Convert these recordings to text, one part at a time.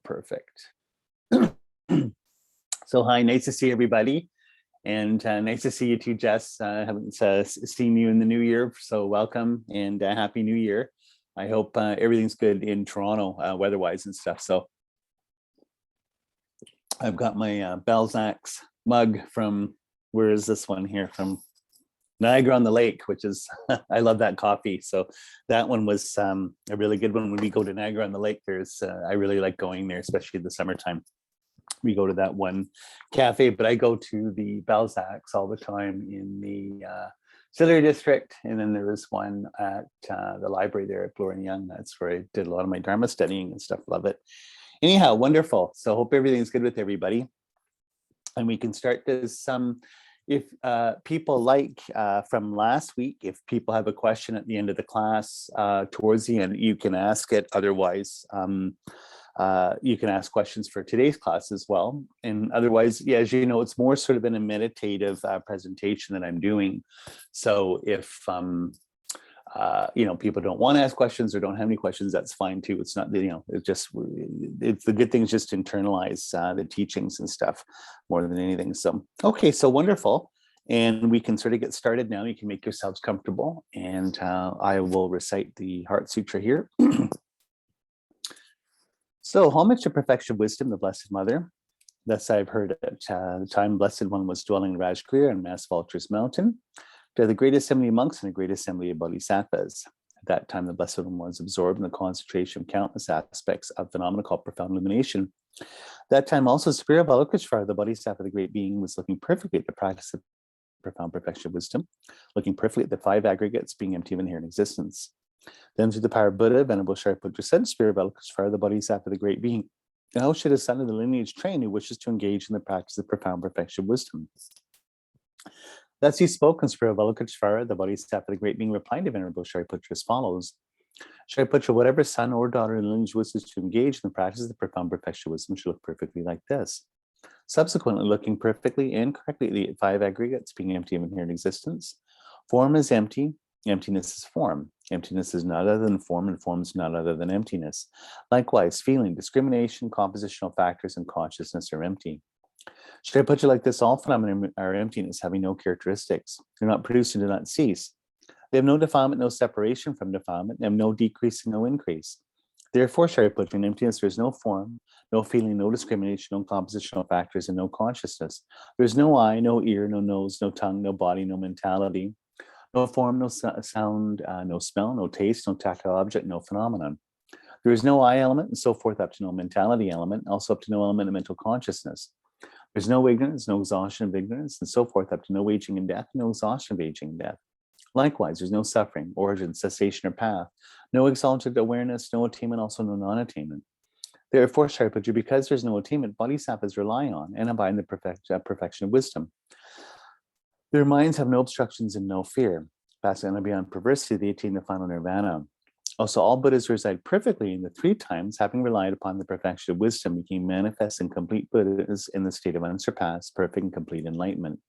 perfect. So hi, nice to see everybody. And nice to see you too, Jess. I haven't seen you in the new year, so welcome and Happy New Year. I hope everything's good in Toronto, weather-wise and stuff. So I've got my Balzac's mug from, where is this one here? From Niagara on the Lake, which is, I love that coffee. So that one was a really good one. When we go to Niagara on the Lake, I really like going there, especially in the summertime. We go to that one cafe, but I go to the Balzac's all the time in the Sillery district. And then there was one at the library there at Bloor and Young. That's where I did a lot of my Dharma studying and stuff. Love it. Anyhow, wonderful. So hope everything's good with everybody. And we can start this. If people like from last week, if people have a question at the end of the class, towards the end, you can ask it. Otherwise, you can ask questions for today's class as well. And otherwise, yeah, as you know, it's more sort of in a meditative presentation that I'm doing. So if people don't want to ask questions or don't have any questions, that's fine too. It's not, it's the good thing is just to internalize the teachings and stuff more than anything. So, okay, so wonderful. And we can sort of get started now. You can make yourselves comfortable. And I will recite the Heart Sutra here. So, homage to perfection, wisdom, the Blessed Mother. Thus I've heard at the time Blessed One was dwelling in Rajgir on Mass Vulture's Mountain. To the great assembly of monks and the great assembly of bodhisattvas. At that time, the Blessed One was absorbed in the concentration of countless aspects of phenomena called profound illumination. At that time, also, Superior Avalokiteshvara, the Bodhisattva, the great being, was looking perfectly at the practice of profound perfection of wisdom, looking perfectly at the 5 aggregates being empty of inherent existence. Then, through the power of Buddha, Venerable Shariputra said, Superior Avalokiteshvara, the Bodhisattva, the great being, how should a son of the lineage train who wishes to engage in the practice of profound perfection of wisdom? Thus he spoke, and Superior Avalokiteshvara, the Bodhisattva, the great being, replied to Venerable Shariputra as follows. Shariputra, whatever son or daughter in the lineage wishes to engage in the practice of the profound perfection of wisdom should look perfectly like this. Subsequently, looking perfectly and correctly at 5 aggregates being empty of inherent existence. Form is empty, emptiness is form. Emptiness is not other than form, and form is not other than emptiness. Likewise, feeling, discrimination, compositional factors, and consciousness are empty. Should I put you like this? All phenomena are emptiness, having no characteristics. They're not produced and do not cease. They have no defilement, no separation from defilement. They have no decrease and no increase. Therefore, should I put you in emptiness? There is no form, no feeling, no discrimination, no compositional factors, and no consciousness. There is no eye, no ear, no nose, no tongue, no body, no mentality, no form, no sound, no smell, no taste, no tactile object, no phenomenon. There is no I element, and so forth up to no mentality element, also up to no element of mental consciousness. There's no ignorance, no exhaustion of ignorance, and so forth, up to no aging and death, no exhaustion of aging and death. Likewise, there's no suffering, origin, cessation, or path, no exalted awareness, no attainment, also no non-attainment. Therefore, Shariputra, because there's no attainment, bodhisattvas rely on and abide in the perfection of wisdom. Their minds have no obstructions and no fear. Passing on beyond perversity, they attain the final nirvana. Also, all Buddhas reside perfectly in the 3 times, having relied upon the perfection of wisdom, became manifest and complete Buddhas in the state of unsurpassed, perfect, and complete enlightenment.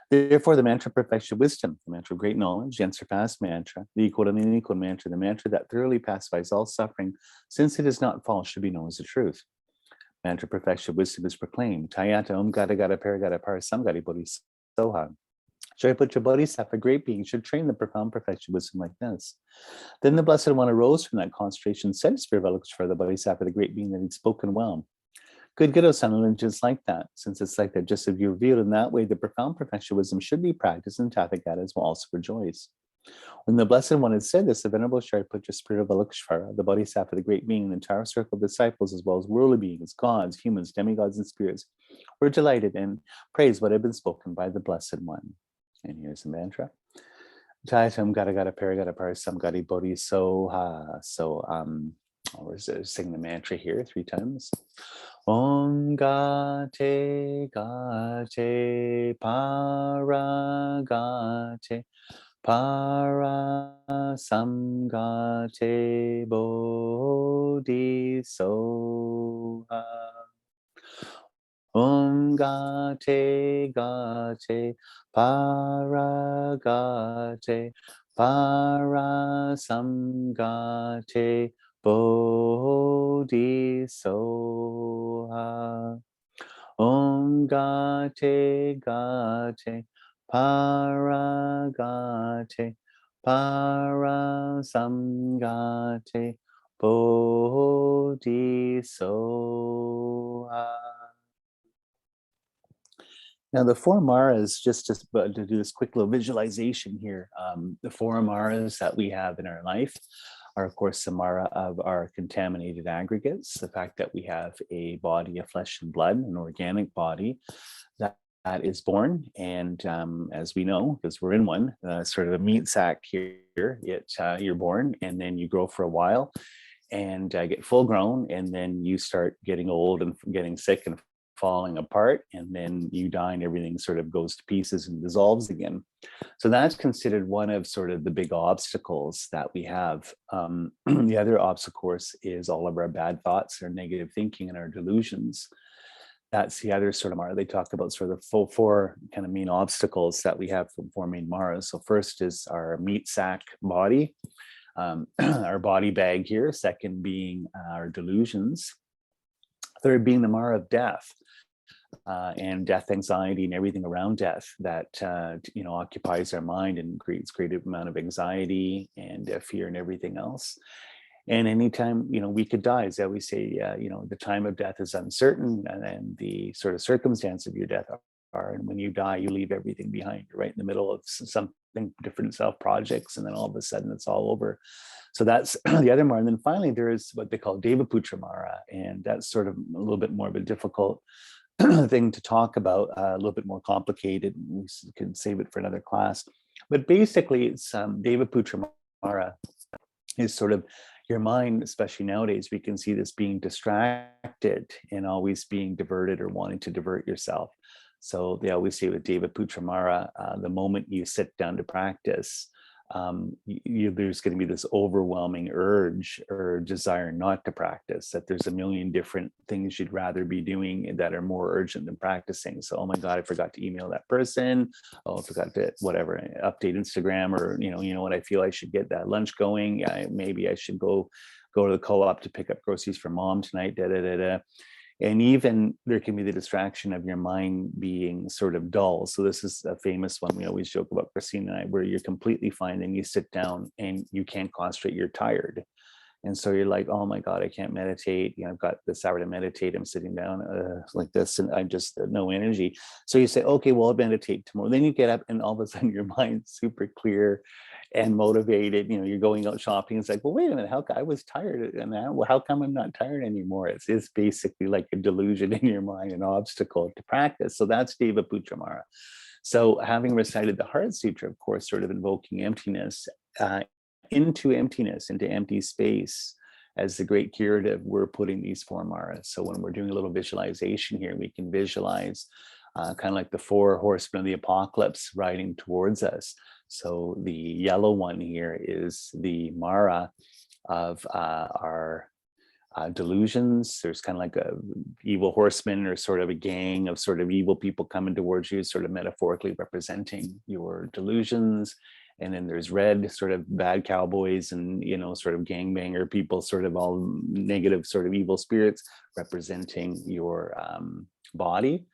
Therefore, the mantra of perfection of wisdom, the mantra of great knowledge, the unsurpassed mantra, the equal and unequal mantra, the mantra that thoroughly pacifies all suffering, since it is not false, should be known as the truth. Mantra of perfection of wisdom is proclaimed. Tayata om gata gata paragata parasamgati bodhisoha. Shariputra Bodhisattva, great being, should train the profound perfection of wisdom like this. Then the Blessed One arose from that concentration, said to Spirit Avalokiteshvara, the Bodhisattva, the great being, that he'd spoken well. Good, O son, and just like that, since it's like that, just as you revealed in that way, the profound perfection of wisdom should be practiced, and Tathagatas will also rejoice. When the Blessed One had said this, the Venerable Shariputra, Spirit Avalokiteshvara, the Bodhisattva, the great being, the entire circle of disciples, as well as worldly beings, gods, humans, demigods, and spirits, were delighted and praised what had been spoken by the Blessed One. And here's the mantra. Taitam gata gata paragata parasamgati bodhisoha. So we're sing the mantra here 3 times. Om gate gate paragate parasamgate bodhisoha. Om gate gate paragate parasamgate Bodhisoha. Om Gate Gate Paragate Parasamgate Bodhisoha. Now, the four maras, just to do this quick little visualization here, the four maras that we have in our life are, of course, the mara of our contaminated aggregates, the fact that we have a body of flesh and blood, an organic body that is born. And as we know, because we're in one, sort of a meat sack here, you're born and then you grow for a while and get full grown, and then you start getting old and getting sick and falling apart, and then you die and everything sort of goes to pieces and dissolves again. So that's considered one of sort of the big obstacles that we have. The other obstacle, of course, is all of our bad thoughts, our negative thinking, and our delusions. That's the other sort of mara. They talk about sort of the four kind of main obstacles that we have from four main maras. So first is our meat sack body, our body bag here. Second being our delusions. Third being the mara of death. And death anxiety and everything around death that occupies our mind and creates great amount of anxiety and fear and everything else. And anytime we could die, as I always say, the time of death is uncertain, and the sort of circumstance of your death are. And when you die, you leave everything behind. You're right in the middle of something different, self projects, and then all of a sudden it's all over. So that's the other mara. And then finally, there is what they call Devaputramara, and that's sort of a little bit more of a difficult thing to talk about, a little bit more complicated. We could save it for another class. But basically, it's Devaputramara is sort of your mind, especially nowadays, we can see this being distracted and always being diverted or wanting to divert yourself. So they always say with Devaputramara, the moment you sit down to practice, there's going to be this overwhelming urge or desire not to practice, that there's a million different things you'd rather be doing that are more urgent than practicing. So, oh my God, I forgot to email that person. Oh, I forgot to whatever, update Instagram, or, you know what, I feel I should get that lunch going. Maybe I should go to the co-op to pick up groceries for mom tonight, And even there can be the distraction of your mind being sort of dull. So this is a famous one we always joke about, Christine and I, where you're completely fine and you sit down and you can't concentrate, you're tired. And so you're like, oh my God, I can't meditate. I've got this hour to meditate. I'm sitting down like this and I'm just no energy. So you say, okay, well, I'll meditate tomorrow. Then you get up and all of a sudden your mind's super clear and motivated. You're going out shopping. It's like, well, wait a minute, I was tired, and how come I'm not tired anymore? It's basically like a delusion in your mind, an obstacle to practice. So that's Devaputramara. So having recited the Heart Sutra, of course, sort of invoking emptiness, into empty space as the great curative, we're putting these four maras. So when we're doing a little visualization here, we can visualize kind of like the four horsemen of the apocalypse riding towards us. So the yellow one here is the mara of our delusions. There's kind of like a evil horseman or sort of a gang of sort of evil people coming towards you, sort of metaphorically representing your delusions. And then there's red, sort of bad cowboys and, sort of gangbanger people, sort of all negative, sort of evil spirits representing your body.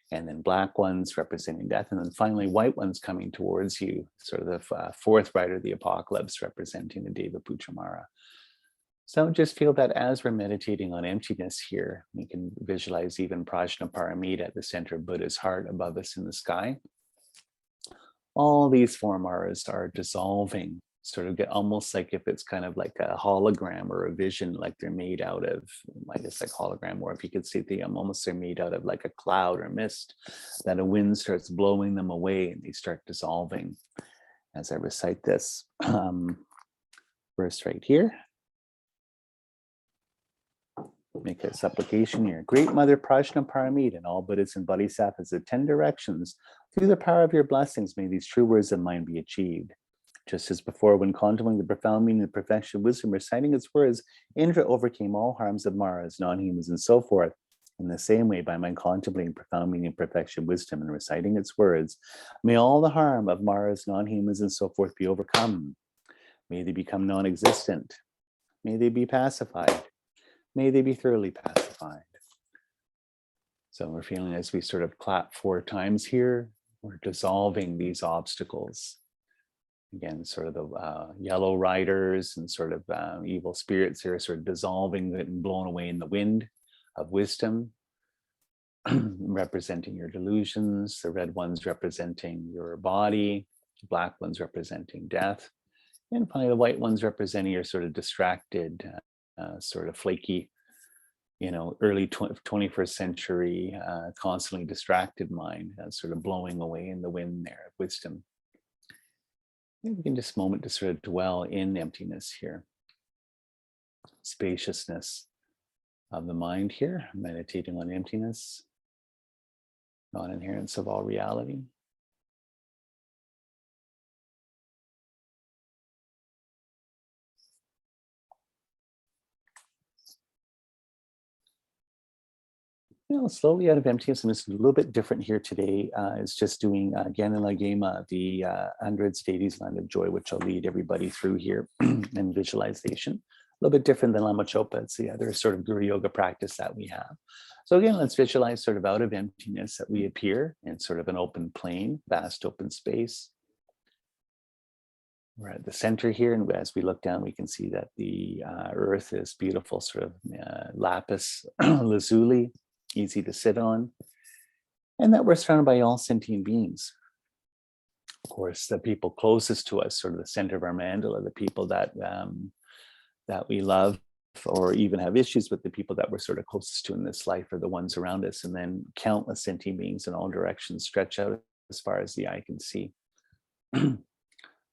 And then black ones representing death. And then finally, white ones coming towards you, sort of the fourth rider of the apocalypse, representing the Devaputramara. So just feel that as we're meditating on emptiness here, we can visualize even Prajnaparamita at the center of Buddha's heart above us in the sky. All these four maras are dissolving, sort of get almost like if it's kind of like a hologram or a vision, like they're made out of, I guess like hologram, or if you could see they're made out of like a cloud or mist, that a wind starts blowing them away and they start dissolving. As I recite this verse right here, make a supplication here. Great Mother Prajnaparamita and all Buddhas and Bodhisattvas of 10 directions, through the power of your blessings, may these true words of mine be achieved. Just as before, when contemplating the profound meaning of the perfection of wisdom, reciting its words, Indra overcame all harms of maras, non-humans, and so forth. In the same way, by my contemplating profound meaning of perfection of wisdom and reciting its words, may all the harm of maras, non-humans, and so forth be overcome. May they become non-existent. May they be pacified. May they be thoroughly pacified. So we're feeling as we sort of clap 4 times here, we're dissolving these obstacles. Again, sort of the yellow riders and sort of evil spirits here, sort of dissolving it and blown away in the wind of wisdom, representing your delusions, the red ones representing your body, the black ones representing death, and finally the white ones representing your sort of distracted, sort of flaky, early 21st century, constantly distracted mind, sort of blowing away in the wind there of wisdom. And we can just moment to sort of dwell in emptiness here. Spaciousness of the mind here, meditating on emptiness, non-inherence of all reality. Slowly out of emptiness, and it's a little bit different here today. It's just doing again in Lagema, the hundreds deities land of joy, which I'll lead everybody through here in visualization. A little bit different than Lama Chopa. It's the other sort of guru yoga practice that we have. So again, let's visualize sort of out of emptiness that we appear in sort of an open plain, vast open space. We're at the center here, and as we look down, we can see that the earth is beautiful, sort of lapis lazuli, easy to sit on, and that we're surrounded by all sentient beings. Of course, the people closest to us, sort of the center of our mandala, the people that we love or even have issues with, the people that we're sort of closest to in this life are the ones around us, and then countless sentient beings in all directions stretch out as far as the eye can see.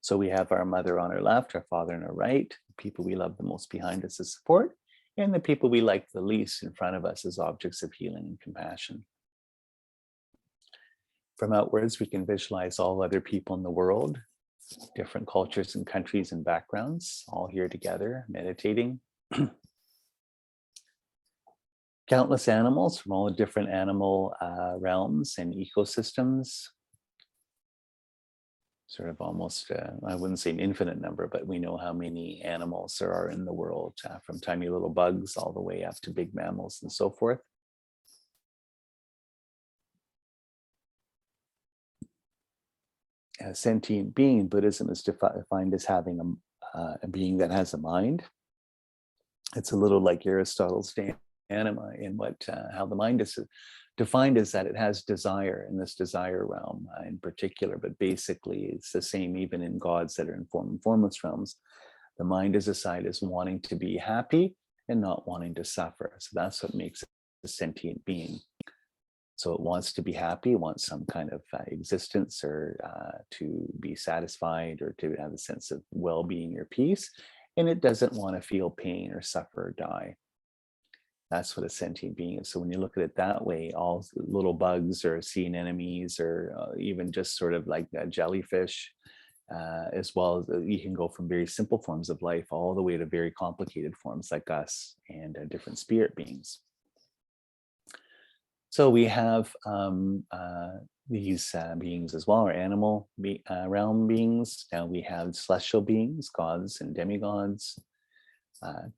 So we have our mother on our left, our father on our right, the people we love the most behind us as support, and the people we like the least in front of us as objects of healing and compassion. From outwards, we can visualize all other people in the world, different cultures and countries and backgrounds, all here together, meditating. Countless animals from all the different animal realms and ecosystems. Sort of almost, I wouldn't say an infinite number, but we know how many animals there are in the world, from tiny little bugs all the way up to big mammals and so forth. A sentient being, Buddhism is defined as having a being that has a mind. It's a little like Aristotle's anima in how the mind is defined, is that it has desire in this desire realm in particular, but basically it's the same even in gods that are in form and formless realms. The mind is assigned as wanting to be happy and not wanting to suffer. So that's what makes it a sentient being. So it wants to be happy, it wants some kind of existence, or to be satisfied, or to have a sense of well-being or peace. And it doesn't want to feel pain or suffer or die. That's what a sentient being is. So when you look at it that way, all little bugs or sea anemones, or even just sort of like a jellyfish, as well as you can go from very simple forms of life all the way to very complicated forms like us and different spirit beings. So we have these beings as well, or animal realm beings. Now we have celestial beings, gods and demigods.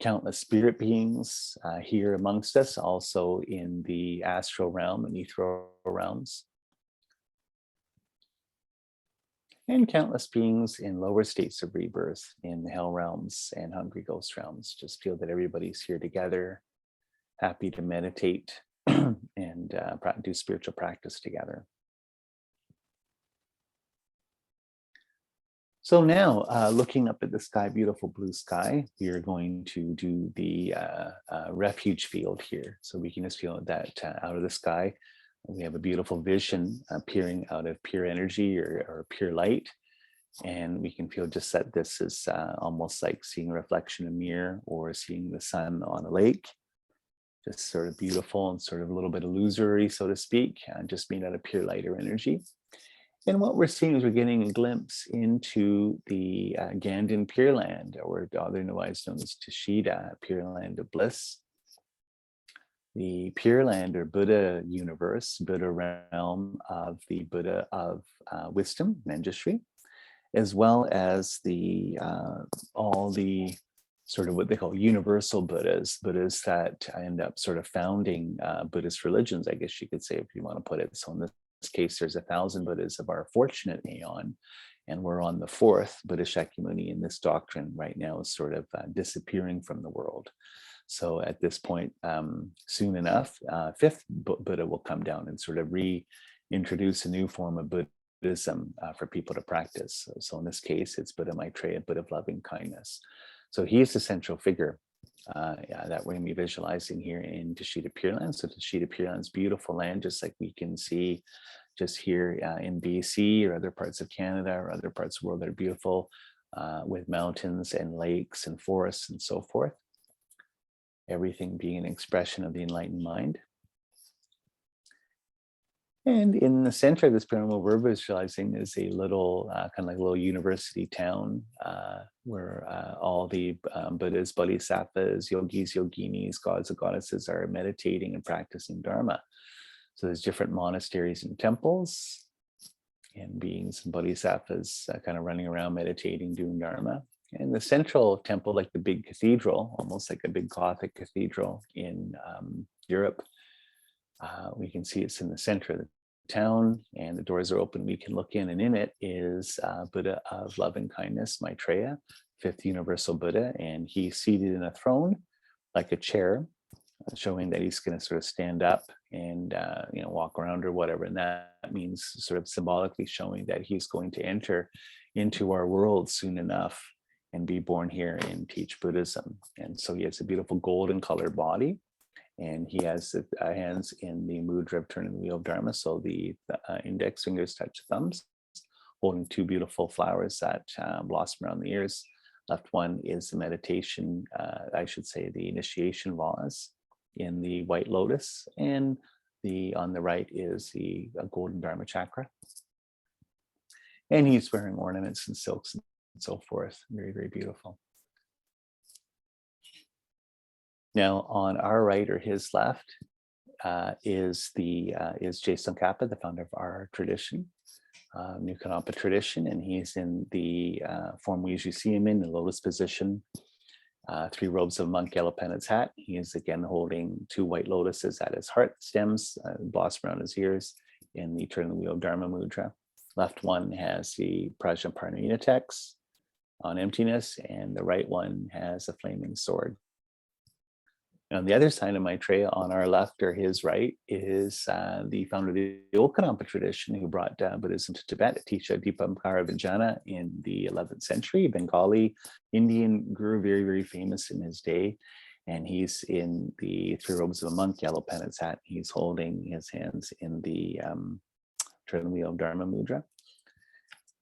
Countless spirit beings here amongst us, also in the astral realm and ethereal realms. And countless beings in lower states of rebirth in the hell realms and hungry ghost realms. Just feel that everybody's here together, happy to meditate and do spiritual practice together. So now, looking up at the sky, beautiful blue sky, we are going to do the refuge field here. So we can just feel that out of the sky, we have a beautiful vision appearing out of pure energy or pure light. And we can feel just that this is almost like seeing a reflection in a mirror or seeing the sun on a lake. Just sort of beautiful and sort of a little bit illusory, so to speak, just made out of pure light or energy. And what we're seeing is we're getting a glimpse into the Ganden Pure Land, or otherwise known as Tashida, Pure Land of Bliss. The Pure Land or Buddha universe, Buddha realm of the Buddha of Wisdom, Manjushri, as well as all the sort of what they call universal Buddhas, Buddhas that end up sort of founding Buddhist religions, I guess you could say, if you want to put it. So in this case, there's 1,000 Buddhas of our fortunate aeon, and we're on the 4th Buddhist Shakyamuni, and this doctrine right now is sort of disappearing from the world. So at this point, soon enough, 5th Buddha will come down and sort of reintroduce a new form of Buddhism for people to practice. So in this case, it's Buddha Maitreya, Buddha of loving kindness. So he is the central figure that we're going to be visualizing here in Tasheeta Pure Land. So Tasheeta Pure Land is beautiful land, just like we can see just here in BC or other parts of Canada or other parts of the world that are beautiful with mountains and lakes and forests and so forth. Everything being an expression of the enlightened mind. And in the center of this pyramid we're visualizing is a little, kind of like a little university town where all the Buddhas, Bodhisattvas, yogis, yoginis, gods and goddesses are meditating and practicing Dharma. So there's different monasteries and temples and beings and Bodhisattvas kind of running around meditating, doing Dharma. And the central temple, like the big cathedral, almost like a big Gothic cathedral in Europe, we can see it's in the center of the town and the doors are open. We can look in, and in it is Buddha of loving kindness, Maitreya, 5th universal Buddha, and he's seated in a throne like a chair, showing that he's going to sort of stand up and walk around or whatever. And that means sort of symbolically showing that he's going to enter into our world soon enough and be born here and teach Buddhism. And so he has a beautiful golden colored body, and he has hands in the mudra of turning the wheel of Dharma. So the index fingers touch thumbs, holding 2 beautiful flowers that blossom around the ears. Left one is the meditation, I should say the initiation vase in the white lotus, and on the right is the golden Dharma chakra. And he's wearing ornaments and silks and so forth. Very, very beautiful. Now, on our right or his left is Tsongkhapa, the founder of our tradition, New Conampa tradition, and he's in the form we usually see him in, the lotus position, 3 robes of monk, yellow pennant's hat. He is again holding 2 white lotuses at his heart stems, blossom around his ears in the turn the wheel of Dharma mudra. Left one has the Prajnaparayana text on emptiness, and the right one has a flaming sword. On the other side of Maitreya, on our left or his right, is the founder of the old Conampa tradition who brought Buddhism to Tibet, Atisha Devaputramara Vijayana in the 11th century, Bengali Indian guru, very, very famous in his day. And he's in the 3 robes of a monk, yellow pennant's hat. He's holding his hands in the turn the wheel of Dharma mudra.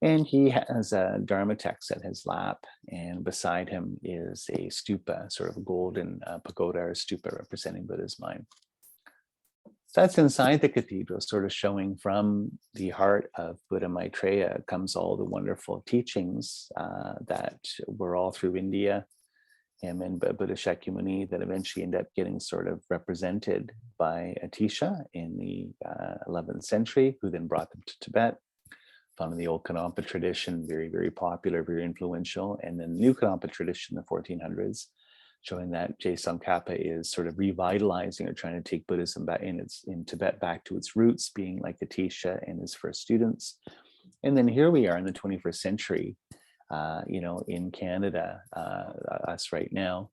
And he has a Dharma text at his lap, and beside him is a stupa, sort of a golden pagoda or stupa representing Buddha's mind. So that's inside the cathedral, sort of showing from the heart of Buddha Maitreya comes all the wonderful teachings that were all through India, him and Buddha Shakyamuni, that eventually end up getting sort of represented by Atisha in the 11th century, who then brought them to Tibet. Found in the old Conampa tradition, very, very popular, very influential. And then the new Conampa tradition, the 1400s, showing that Tsongkhapa is sort of revitalizing or trying to take Buddhism back in Tibet back to its roots, being like Atisha and his first students. And then here we are in the 21st century, in Canada, us right now.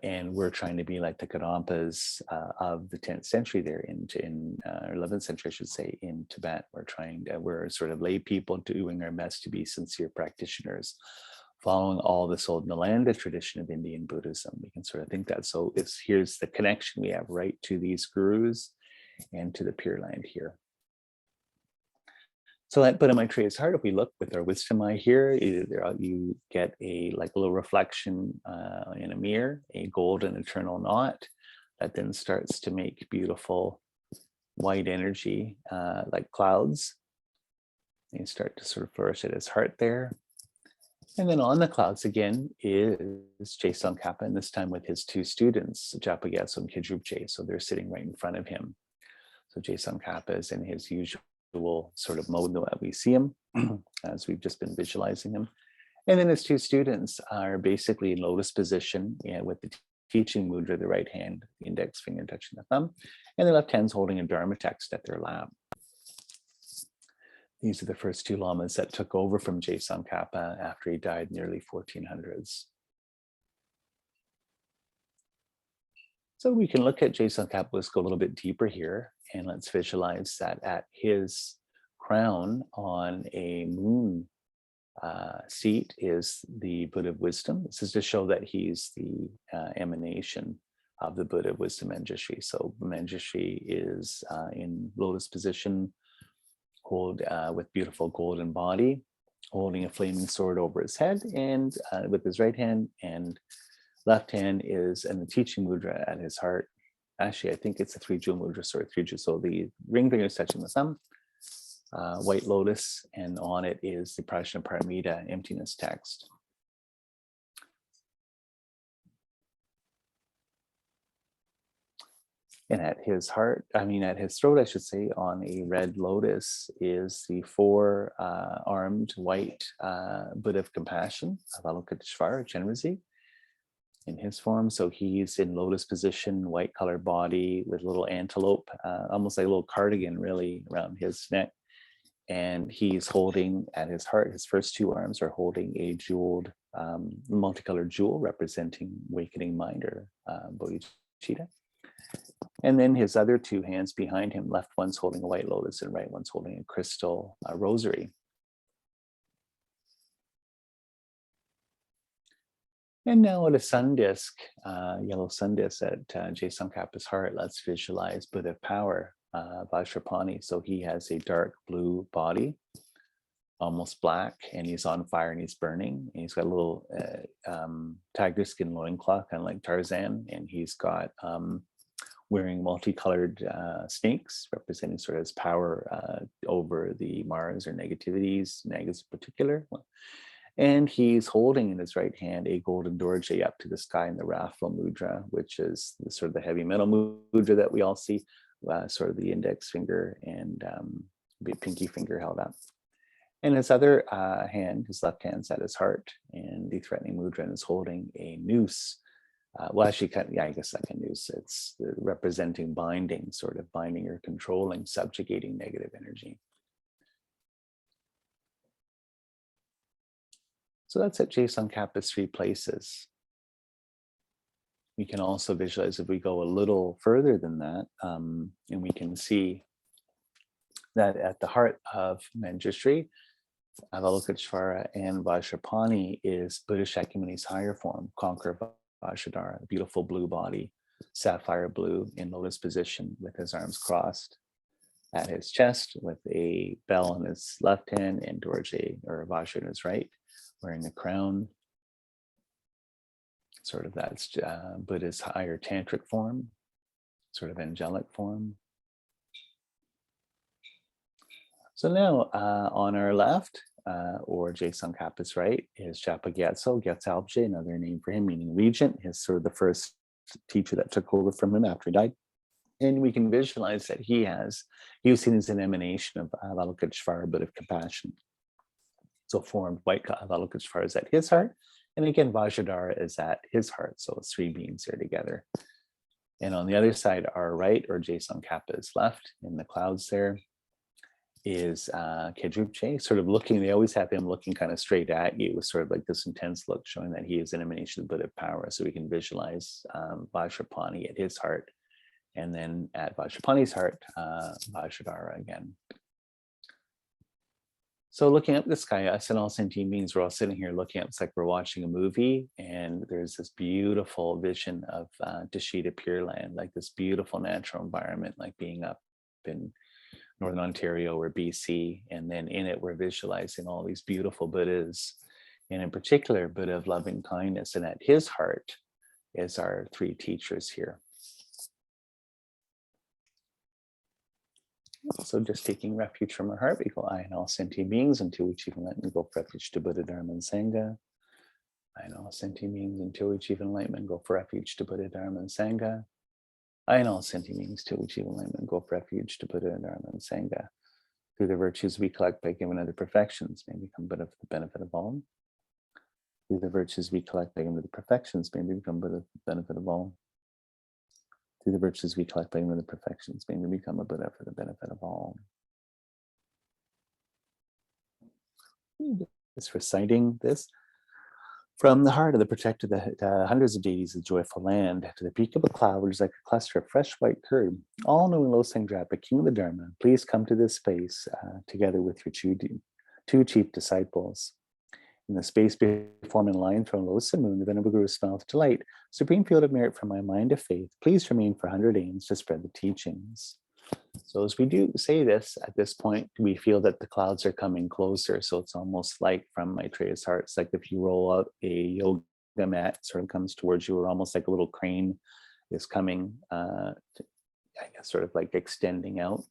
And we're trying to be like the Conampas of the 10th century there in 11th century, I should say, in Tibet. We're sort of lay people doing our best to be sincere practitioners, following all this old Nalanda tradition of Indian Buddhism. We can sort of think that. So here's the connection we have right to these gurus and to the Pure Land here. So at Buddha Maitreya's heart, if we look with our wisdom eye here, you get a little reflection in a mirror, a golden eternal knot that then starts to make beautiful white energy like clouds. And you start to sort of flourish at his heart there. And then on the clouds again is Tsongkhapa, and this time with his 2 students, Japa Gyatso and Kidrupche. So they're sitting right in front of him. So Tsongkhapa is in his usual sort of mode that we see him as we've just been visualizing him. And then his two students are basically in lotus position, with the teaching mudra, the right hand, the index finger touching the thumb, and the left hand's holding a Dharma text at their lap. These are the first two lamas that took over from Tsongkhapa after he died in the early 1400s. So we can look at Tsongkhapa. Let's go a little bit deeper here, and let's visualize that at his crown on a moon seat is the Buddha of Wisdom. This is to show that he's the emanation of the Buddha of Wisdom, Manjushri. So Manjushri is in lotus position, with beautiful golden body, holding a flaming sword over his head, and with his right hand and left hand is in the teaching mudra at his heart. Actually, I think it's a 3-jewel mudra, sorry, 3-jewel. So the ring finger is touching the thumb, white lotus, and on it is the Prajnaparamita emptiness text. And at his heart, at his throat, I should say, on a red lotus is the 4-armed white Buddha of compassion, Avalokiteshvara, Chenmo, in his form. So he's in lotus position, white colored body with a little antelope, almost like a little cardigan really around his neck. And he's holding at his heart, his first 2 arms are holding a jeweled, multicolored jewel representing awakening mind, or Bodhicitta. And then his other 2 hands behind him, left one's holding a white lotus and right one's holding a crystal rosary. And now at a sun disk, yellow sun disk at Tsongkhapa's heart, let's visualize Buddha of power, Vajrapani. So he has a dark blue body, almost black, and he's on fire and he's burning. And he's got a little tiger skin loincloth, kind of like Tarzan, and he's got wearing multicolored snakes, representing sort of his power over the Maras or negativities, Nagas in particular. And he's holding in his right hand a golden dorje up to the sky in the Raffle mudra, which is sort of the heavy metal mudra that we all see, sort of the index finger and pinky finger held up. And his other hand, his left hand's at his heart, and the threatening mudra is holding a noose. Well, actually, I guess like a noose. It's representing binding, sort of binding or controlling, subjugating negative energy. So that's at Tsongkhapa's 3 places. We can also visualize if we go a little further than that, and we can see that at the heart of Manjushri, Avalokiteshvara and Vajrapani is Buddha Shakyamuni's higher form, Conqueror Vajradhara, a beautiful blue body, sapphire blue in lotus position with his arms crossed at his chest with a bell in his left hand and dorje or Vajra in his right, wearing a crown. Sort of that's Buddha's higher tantric form, sort of angelic form. So now on our left, or Tsongkhapa's right, is Chapa Gyatso, Gyatso, another name for him, meaning regent. He's sort of the first teacher that took over from him after he died. And we can visualize that he was seen as an emanation of Avalokiteshvara, Buddha of compassion. So formed white Avalokiteshvara is at his heart. And again, Vajradhara is at his heart. So it's 3 beings there together. And on the other side, our right, or Tsongkhapa's left, in the clouds there, is Kedrupche, sort of looking, they always have him looking kind of straight at you with sort of like this intense look, showing that he is an emanation of Buddha power. So we can visualize Vajrapani at his heart. And then at Vajrapani's heart, Vajradhara again. So looking up the sky, us and all sentient beings, we're all sitting here looking up. It's like we're watching a movie, and there's this beautiful vision of Dashita Pure Land, like this beautiful natural environment, like being up in Northern Ontario or BC. And then in it, we're visualizing all these beautiful Buddhas, and in particular, Buddha of loving kindness. And at his heart is our 3 teachers here. So just taking refuge from our heart, we go, I and all sentient beings, until we achieve enlightenment, go for refuge to Buddha, Dharma, and Sangha. I and all sentient beings, until we achieve enlightenment, go for refuge to Buddha, Dharma, and Sangha. I and all sentient beings, till we achieve enlightenment, go for refuge to Buddha, Dharma, and Sangha. Through the virtues we collect by giving other perfections, may become Buddha for the benefit of all. Through the virtues we collect by aim of the perfections, may we become the benefit of all. Through the virtues we collect by aim of the perfections, may we become a Buddha for the benefit of all. Just reciting this. From the heart of the protected hundreds of deities of joyful land, to the peak of a cloud, which is like a cluster of fresh white curd, all knowing Losang Drapa, king of the Dharma, please come to this space together with your two chief disciples. In the space before me in line from Losa Moon, the Venerable Guru smiled with delight. Supreme field of merit from my mind of faith, please remain for 100 aims to spread the teachings. So as we do say this, at this point, we feel that the clouds are coming closer. So it's almost like from Maitreya's heart, it's like if you roll out a yoga mat, it sort of comes towards you, or almost like a little crane is coming, I guess, sort of like extending out.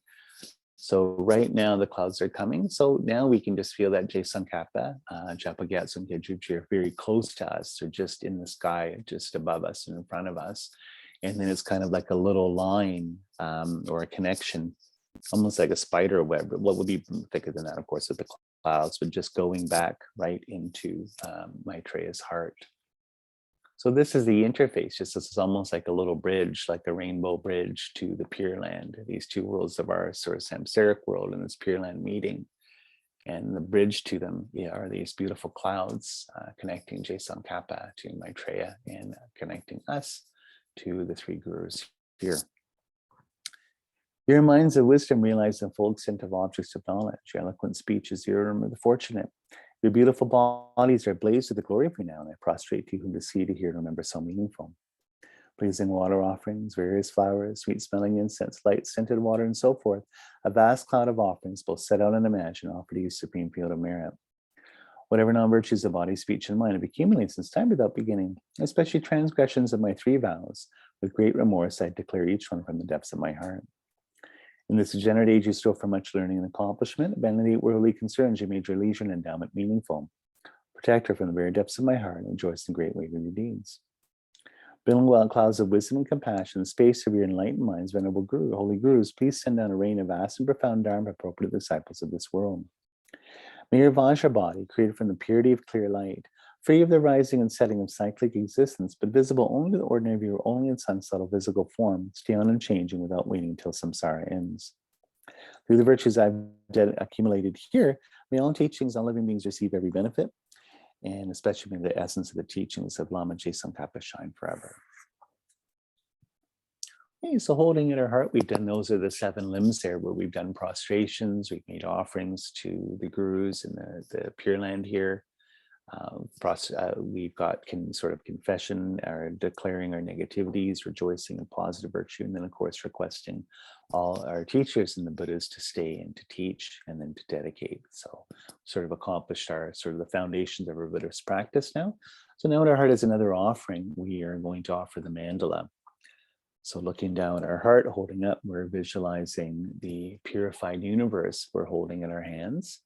So right now the clouds are coming. So now we can just feel that Tsongkhapa, Japa Gyatso and Gedrupchi are very close to us. They're just in the sky, just above us and in front of us. And then it's kind of like a little line or a connection, almost like a spider web. What would be thicker than that, of course, with the clouds, but just going back right into Maitreya's heart. So this is the interface, just this is almost like a little bridge, like a rainbow bridge to the Pure Land, these two worlds of our sort of samsaric world and this Pure Land meeting. And the bridge to them are these beautiful clouds connecting Tsongkhapa to Maitreya and connecting us to the three gurus here. Your minds of wisdom realize the full extent of objects of knowledge. Your eloquent speech is your armor of the fortunate. Your beautiful bodies are ablaze with the glory of renown. I prostrate to you whom to see, to hear, to remember so meaningful. Pleasing water offerings, various flowers, sweet smelling incense, light scented water, and so forth. A vast cloud of offerings, both set out and imagined, offer to you, supreme field of merit. Whatever non-virtues of body, speech, and mind have accumulated since time without beginning, especially transgressions of my 3 vows, with great remorse I declare each one from the depths of my heart. In this degenerate age, you still for much learning and accomplishment. Abandon the worldly concerns, you made your leisure and endowment meaningful. Protect her from the very depths of my heart and rejoice in great weight of your deeds. Billowing wild clouds of wisdom and compassion, the space of your enlightened minds, Venerable Guru, holy gurus, please send down a rain of vast and profound Dharma appropriate to the disciples of this world. May your Vajra body, created from the purity of clear light, free of the rising and setting of cyclic existence, but visible only to the ordinary viewer, only in some subtle physical form, stay on unchanging without waiting until samsara ends. Through the virtues I've accumulated here, may all teachings, all living beings receive every benefit, and especially may the essence of the teachings of Lama Tsongkhapa shine forever. Okay, so holding in our heart, we've done, those are the 7 limbs there where we've done prostrations, we've made offerings to the gurus in the Pure Land here. We've got sort of confession, or declaring our negativities, rejoicing in positive virtue, and then of course requesting all our teachers and the Buddhas to stay and to teach and then to dedicate. So sort of accomplished our sort of the foundations of our Buddhist practice now. So now in our heart is another offering. We are going to offer the mandala. So looking down at our heart, holding up, we're visualizing the purified universe we're holding in our hands.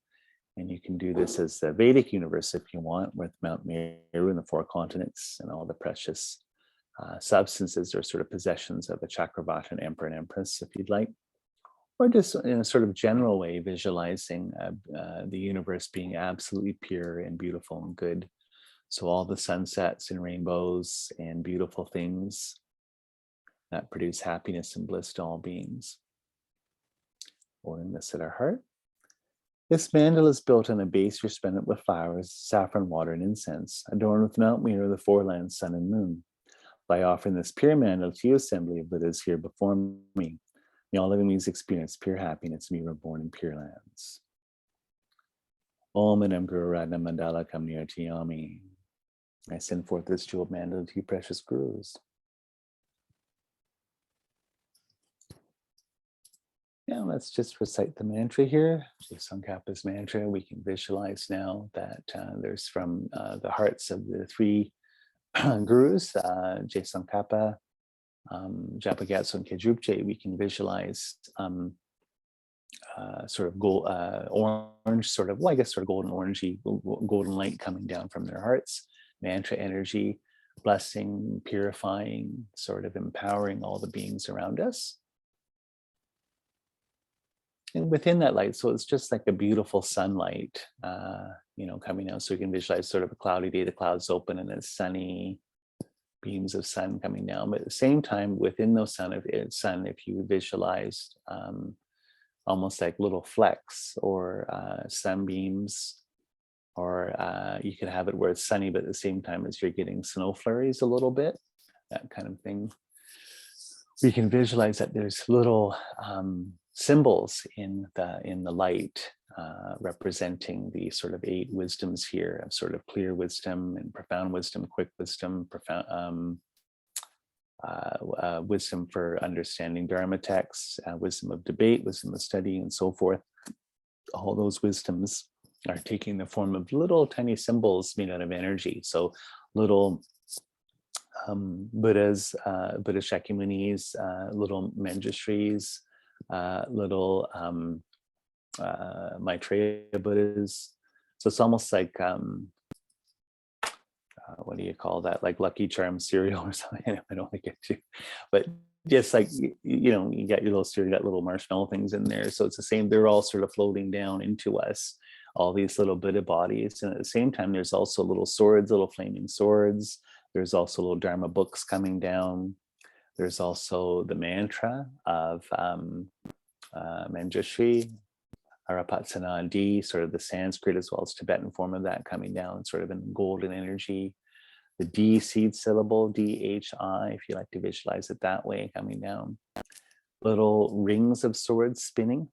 And you can do this as the Vedic universe if you want, with Mount Meru and the 4 continents and all the precious substances or sort of possessions of a Chakravartin emperor and empress, if you'd like. Or just in a sort of general way, visualizing the universe being absolutely pure and beautiful and good. So all the sunsets and rainbows and beautiful things that produce happiness and bliss to all beings. Holding this at our heart. This mandala is built on a base resplendent with flowers, saffron water, and incense, adorned with Mount Meru, the 4 lands, sun and moon. By offering this pure mandala to you, assembly of Buddhas here before me, may all living beings experience pure happiness and be reborn in pure lands. Om Anam Guru Radha Mandala Kam Nirtiyami. I send forth this jeweled mandala to you, precious gurus. Now let's just recite the mantra here, Tsongkhapa's mantra. We can visualize now that there's from the hearts of the 3 gurus, Tsongkhapa, Japa Gyatso, and Gedrupchi. We can visualize sort of gold, orange, sort of, well, I guess sort of golden orangey, golden light coming down from their hearts, mantra energy, blessing, purifying, sort of empowering all the beings around us. And within that light, so it's just like a beautiful sunlight, coming out. So you can visualize sort of a cloudy day, the clouds open and then sunny beams of sun coming down. But at the same time, within those sun, if you visualize almost like little flecks or sunbeams, or you could have it where it's sunny, but at the same time as you're getting snow flurries a little bit, that kind of thing. We can visualize that there's little symbols in the light representing the sort of 8 wisdoms here of sort of clear wisdom and profound wisdom, quick wisdom, profound wisdom for understanding Dharma texts, wisdom of debate, wisdom of study, and so forth. All those wisdoms are taking the form of little tiny symbols made out of energy. So little Buddhas, Buddha Shakyamunis, little Manjushris, little Maitreya Buddhas. So it's almost like, what do you call that? Like Lucky Charm cereal or something. I don't think it do, but just like, you got your little cereal, you got little marshmallow things in there. So it's the same, they're all sort of floating down into us, all these little Buddha bodies. And at the same time, there's also little swords, little flaming swords. There's also little Dharma books coming down. There's also the mantra of Manjushri, Arapatsana, sort of the Sanskrit as well as Tibetan form of that coming down, sort of in golden energy. The D seed syllable, DHI, if you like to visualize it that way, coming down. Little rings of swords spinning,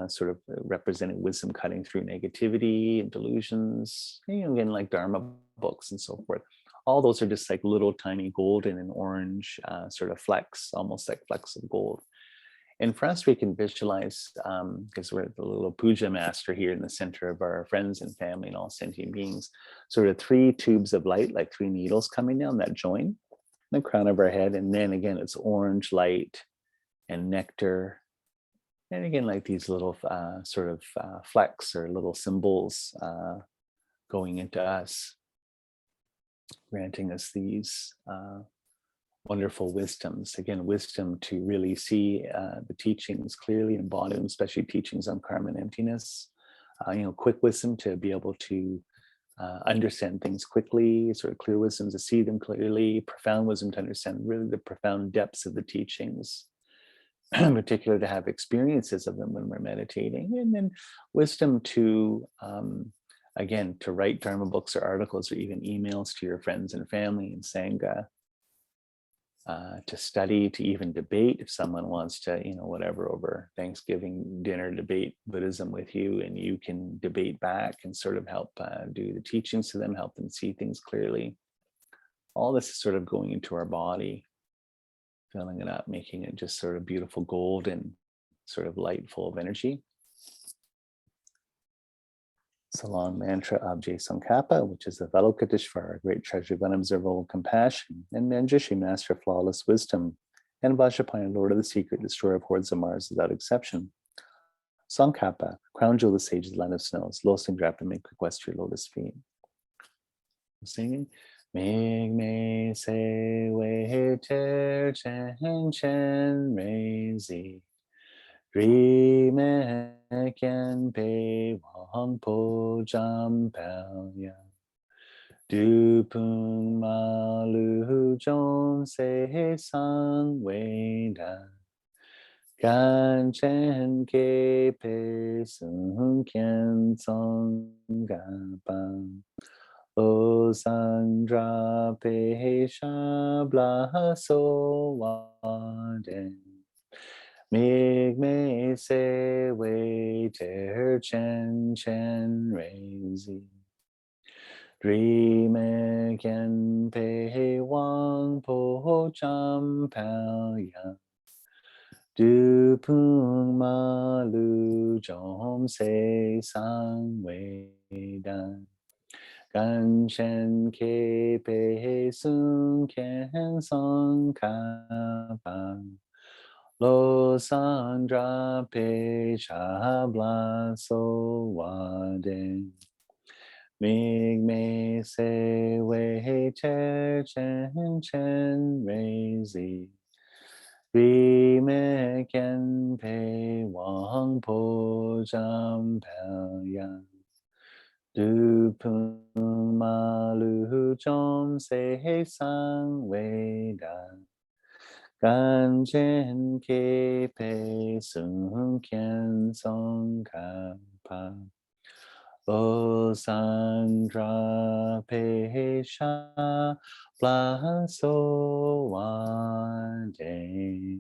sort of representing wisdom cutting through negativity and delusions, again, like Dharma books and so forth. All those are just like little tiny golden and orange sort of flecks, almost like flecks of gold. And for us, we can visualize, because we're the little puja master here in the center of our friends and family and all sentient beings, sort of 3 tubes of light, like 3 needles coming down that join the crown of our head. And then again, it's orange light and nectar. And again, like these little sort of flecks or little symbols going into us, granting us these wonderful wisdoms. Again, wisdom to really see the teachings clearly, embody them, especially teachings on karma and emptiness. Quick wisdom to be able to understand things quickly, sort of clear wisdom to see them clearly, profound wisdom to understand really the profound depths of the teachings, in particular to have experiences of them when we're meditating, and then wisdom to again, to write Dharma books or articles or even emails to your friends and family and Sangha, to study, to even debate if someone wants to, whatever, over Thanksgiving dinner, debate Buddhism with you, and you can debate back and sort of help do the teachings to them, help them see things clearly. All this is sort of going into our body, filling it up, making it just sort of beautiful gold and sort of light, full of energy. It's a long mantra of Tsongkhapa, which is the Avalokiteshvara, great treasure of unobservable compassion, and Manjushri, master of flawless wisdom, and Vajrapāyana, lord of the secret, destroyer of hordes of Mars without exception. Tsongkhapa, crown jewel of the sages, land of snows, losing drop and make request to your lotus feet. I'm singing. Mig me se wei ter chen chen rei zi. Dri me kien pe wang po jam pao ya. Du pung ma lu jom se sang wei da. Gan chen ke pe sung kien song ga pa. O Sandra Pe Shabla So Wa Den. Mig me se wei ter chen chen rei zi. Dri me kien pe wang po cham pao ya. Du pung ma lu jom se sang wei dan. Gan shen ke pe sun ken song ka pa. Lo sandra pe cha bla so wa de. Mig me se wei ter chen chen rei zi. Vi me ken pe wang po jam pel yan. Du pun ma lu chom se he sang wei dan. Gan chen ke pe sung kien song ka pa. O Sandra pe sha bla so wan day.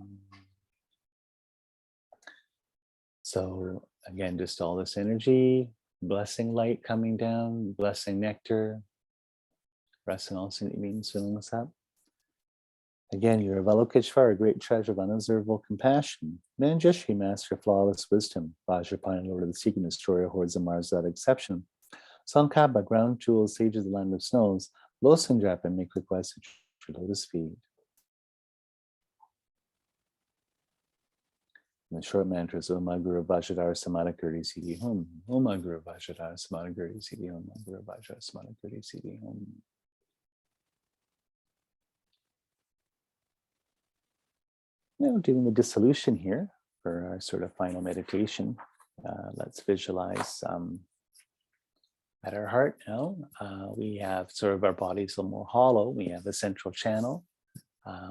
So again, just all this energy, blessing light coming down, blessing nectar, blessing all sentient beings filling us up. Again, you're Avalokiteshvara, a great treasure of unobservable compassion. Manjushri, master of flawless wisdom. Vajrapani, lord of the seeking, destroyer, hordes of Mars without exception. Tsongkhapa, ground jewels, sage of the land of snows. Losandrap, and make requests at your lotus feet. And the short mantra is Om Guru Vajradhara Samadhikirti Siddhi Hum. Om Guru Vajradhara Samadhikirti Siddhi Hum. Om Guru Vajradhara Samadhikirti Siddhi Hum. Now doing the dissolution here for our sort of final meditation. Let's visualize at our heart now. We have sort of our bodies a little more hollow. We have a central channel,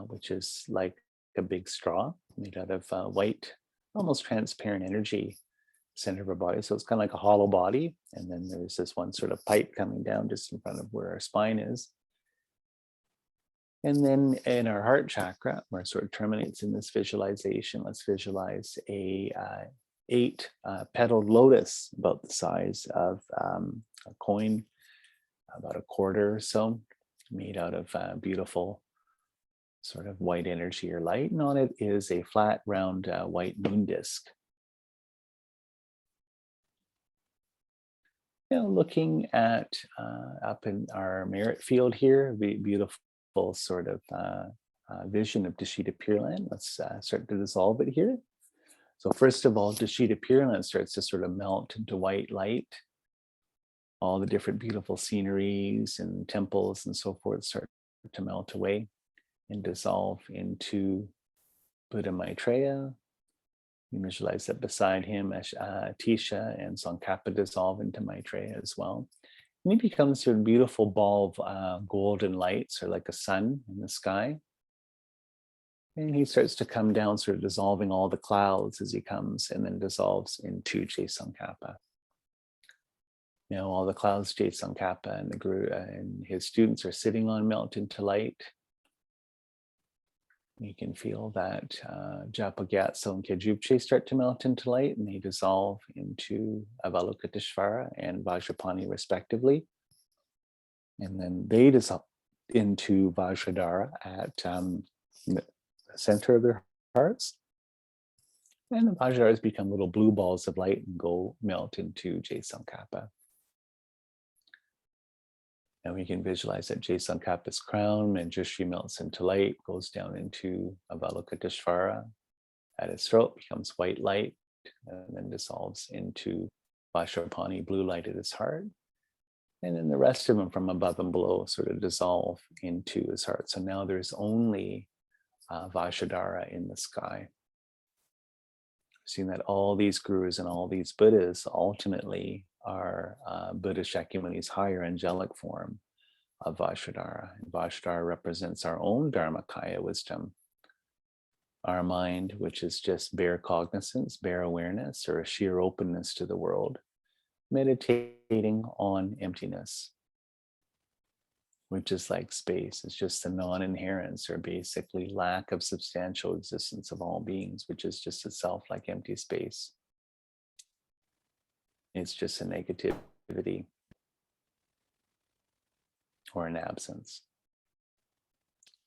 which is like a big straw made out of white, almost transparent energy, center of our body. So it's kind of like a hollow body. And then there's this one sort of pipe coming down just in front of where our spine is. And then in our heart chakra, where it sort of terminates in this visualization, let's visualize a 8 petaled lotus about the size of a coin, about a quarter or so, made out of beautiful sort of white energy or light. And on it is a flat, round white moon disk. Looking at up in our merit field here, the beautiful sort of vision of Dashita Pure Land. Let's start to dissolve it here. So first of all, Dashita Pure Land starts to sort of melt into white light. All the different beautiful sceneries and temples and so forth start to melt away and dissolve into Buddha Maitreya. You visualize that beside him, Tisha and Tsongkhapa dissolve into Maitreya as well. And he becomes sort of beautiful ball of golden light, sort of like a sun in the sky. And he starts to come down, sort of dissolving all the clouds as he comes, and then dissolves into Tsongkhapa. All the clouds Tsongkhapa and the Guru and his students are sitting on melt into light. You can feel that Japa Gyatso and Kejupche start to melt into light, and they dissolve into Avalokiteshvara and Vajrapani respectively. And then they dissolve into Vajradhara at the center of their hearts. And the Vajradharas become little blue balls of light and go melt into Tsongkhapa. And we can visualize that Tsongkhapa's crown, Manjushri melts into light, goes down into Avalokiteshvara. At its throat becomes white light, and then dissolves into Vajrapani blue light at his heart. And then the rest of them from above and below sort of dissolve into his heart. So now there's only Vajradhara in the sky. Seeing that all these gurus and all these Buddhas ultimately are Buddha Shakyamuni's higher angelic form of Vajradhara. And Vajradhara represents our own Dharmakaya wisdom, our mind, which is just bare cognizance, bare awareness, or a sheer openness to the world, meditating on emptiness, which is like space. It's just the non-inherence, or basically lack of substantial existence of all beings, which is just itself like empty space. It's just a negativity or an absence.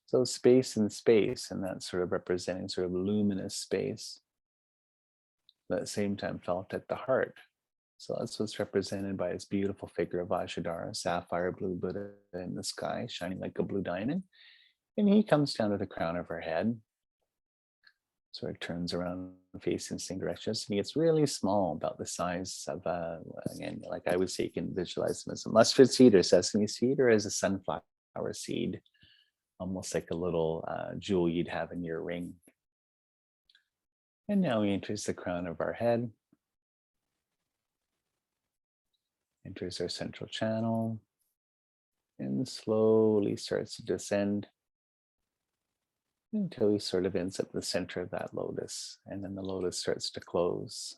So space and space, and that's sort of representing sort of luminous space, but at the same time felt at the heart. So that's what's represented by this beautiful figure of Vajradhara, sapphire blue Buddha in the sky, shining like a blue diamond. And he comes down to the crown of her head, sort of turns around facing the same direction. And he gets really small, about the size of, again, like I would say, you can visualize him as a mustard seed or sesame seed or as a sunflower seed, almost like a little jewel you'd have in your ring. And now we enters the crown of our head, enters our central channel, and slowly starts to descend until he sort of ends at the center of that lotus, and then the lotus starts to close.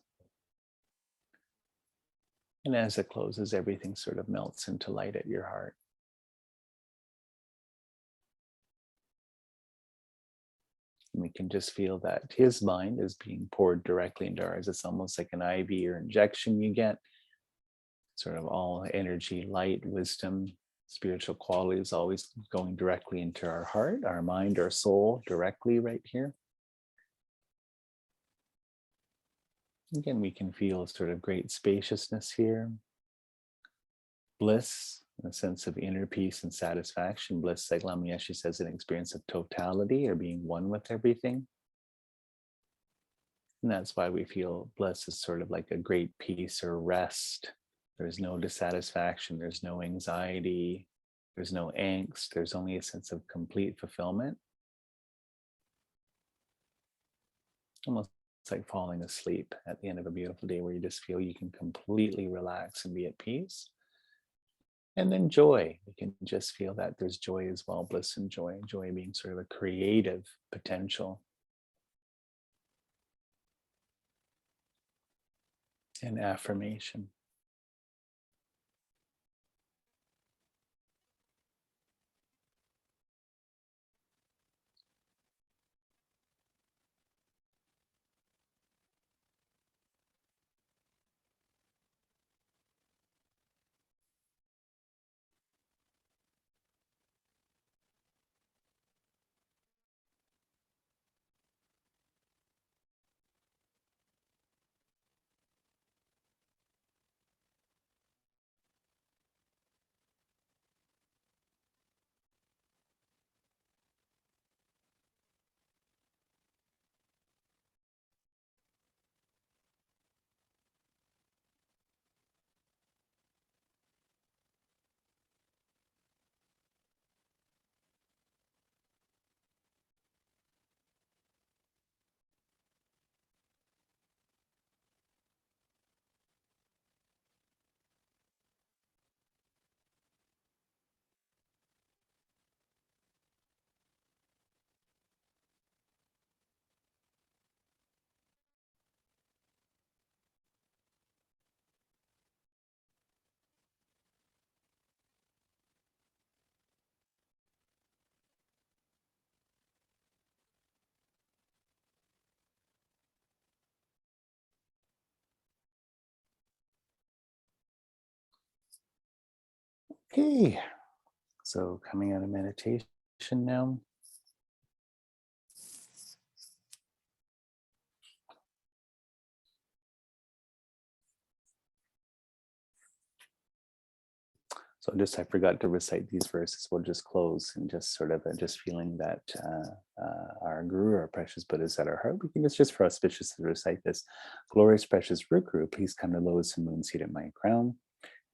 And as it closes, everything sort of melts into light at your heart. And we can just feel that his mind is being poured directly into ours. It's almost like an IV or injection you get. Sort of all energy, light, wisdom, spiritual qualities always going directly into our heart, our mind, our soul, directly right here. Again, we can feel sort of great spaciousness here. Bliss, a sense of inner peace and satisfaction. Bliss, like Lama Yeshe says, an experience of totality or being one with everything. And that's why we feel bliss is sort of like a great peace or rest. There's no dissatisfaction, there's no anxiety, there's no angst, there's only a sense of complete fulfillment. Almost like falling asleep at the end of a beautiful day where you just feel you can completely relax and be at peace. And then joy, we can just feel that there's joy as well, bliss and joy, joy being sort of a creative potential. And affirmation. Okay, so coming out of meditation now. So I forgot to recite these verses. We'll just close and just sort of just feeling that our Guru, our precious Buddha is at our heart. We can just for auspicious to recite this. Glorious precious Root Guru, please come to lotus and moon seat at my crown.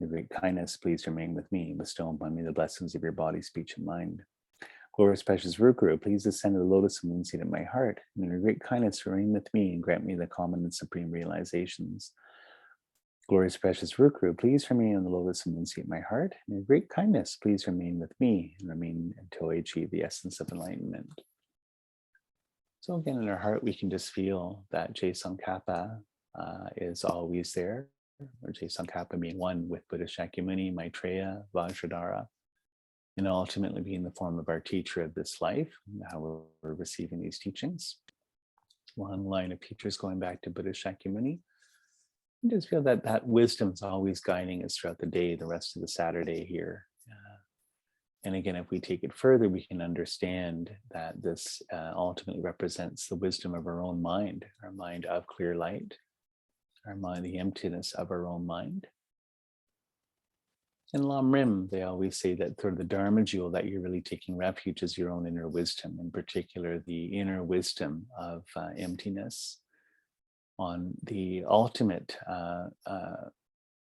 Your great kindness, please remain with me. Bestow upon me the blessings of your body, speech, and mind. Glorious precious Root Guru, please descend to the lotus and moon seat at my heart. And your great kindness remain with me and grant me the common and supreme realizations. Glorious precious Root Guru, please remain on the lotus and moon seat in my heart. And your great kindness, please remain with me and remain until I achieve the essence of enlightenment. So again, in our heart, we can just feel that Tsongkhapa is always there, or Tsongkhapa being one with Buddha Shakyamuni, Maitreya, Vajradhara, and ultimately being the form of our teacher of this life, how we're receiving these teachings. One line of teachers going back to Buddha Shakyamuni. I just feel that that wisdom is always guiding us throughout the day, the rest of the Saturday here. And again, if we take it further, we can understand that this ultimately represents the wisdom of our own mind, our mind of clear light, our mind, the emptiness of our own mind. In LamRim, they always say that sort of the Dharma jewel that you're really taking refuge is your own inner wisdom, in particular, the inner wisdom of emptiness. On the ultimate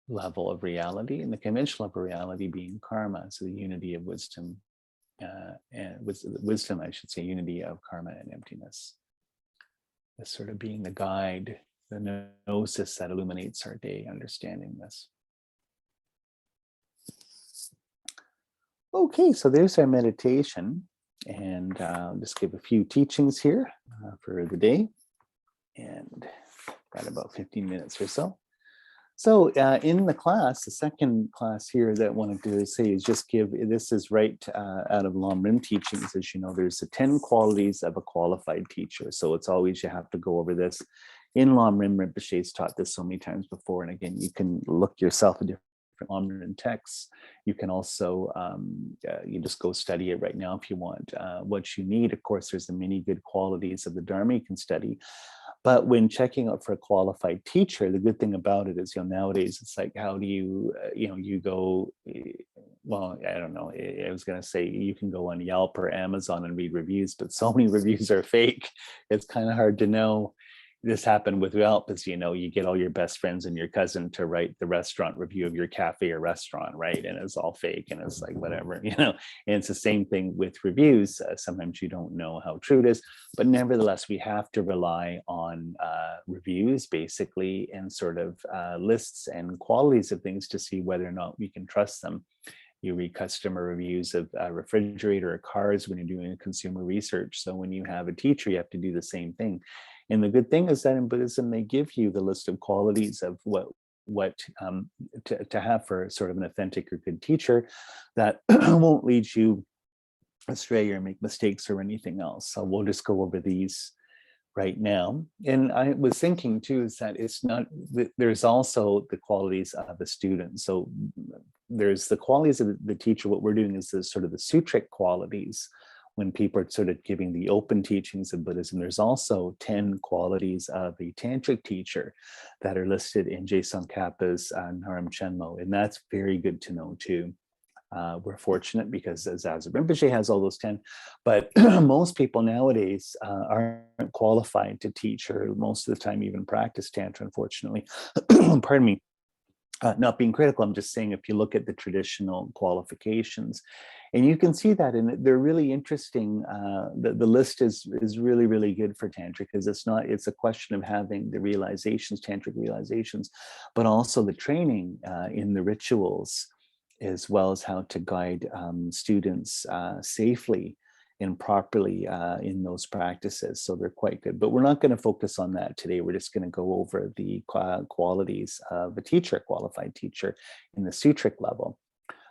level of reality, and the conventional level of reality being karma, so the unity of wisdom, and wisdom, I should say, unity of karma and emptiness. as sort of being the guide, the gnosis that illuminates our day, understanding this. Okay, so there's our meditation, and I'll just give a few teachings here for the day, and got about 15 minutes or so. So in the class, the second class here that I wanted to say is just give, this is right out of LamRim teachings. As you know, there's the 10 qualities of a qualified teacher. So it's always, you have to go over this. In LamRim, Rinpoche's taught this so many times before. And again, you can look yourself at different LamRim texts. You can also, you just go study it right now if you want. What you need, of course, there's the many good qualities of the Dharma you can study. But when checking out for a qualified teacher, the good thing about it is, nowadays it's like, how do you, you go, well, I don't know. I was going to say you can go on Yelp or Amazon and read reviews, but so many reviews are fake. It's kind of hard to know. This happened with Yelp, as you get all your best friends and your cousin to write the restaurant review of your cafe or restaurant, right? And it's all fake, and it's like whatever, And it's the same thing with reviews. Sometimes you don't know how true it is, but nevertheless, we have to rely on reviews, basically, and sort of lists and qualities of things to see whether or not we can trust them. You read customer reviews of a refrigerator or cars when you're doing a consumer research. So when you have a teacher, you have to do the same thing. And the good thing is that in Buddhism, they give you the list of qualities of what to have for sort of an authentic or good teacher that won't lead you astray or make mistakes or anything else. So we'll just go over these right now. And I was thinking too, is that it's not, there's also the qualities of the student. So there's the qualities of the teacher. What we're doing is the sort of the sutric qualities. When people are sort of giving the open teachings of Buddhism, there's also 10 qualities of a tantric teacher that are listed in Tsongkhapa's LamRim Chenmo, and that's very good to know too. We're fortunate because Zasep Rinpoche has all those 10, but most people nowadays aren't qualified to teach, or most of the time even practice Tantra, unfortunately. Pardon me. Not being critical, I'm just saying, if you look at the traditional qualifications, and you can see that, and they're really interesting. The list is really, really good for Tantra, because it's a question of having the realizations, tantric realizations, but also the training in the rituals, as well as how to guide students safely and properly in those practices. So they're quite good, but we're not going to focus on that today. We're just going to go over the qualities of a teacher, qualified teacher, in the sutric level.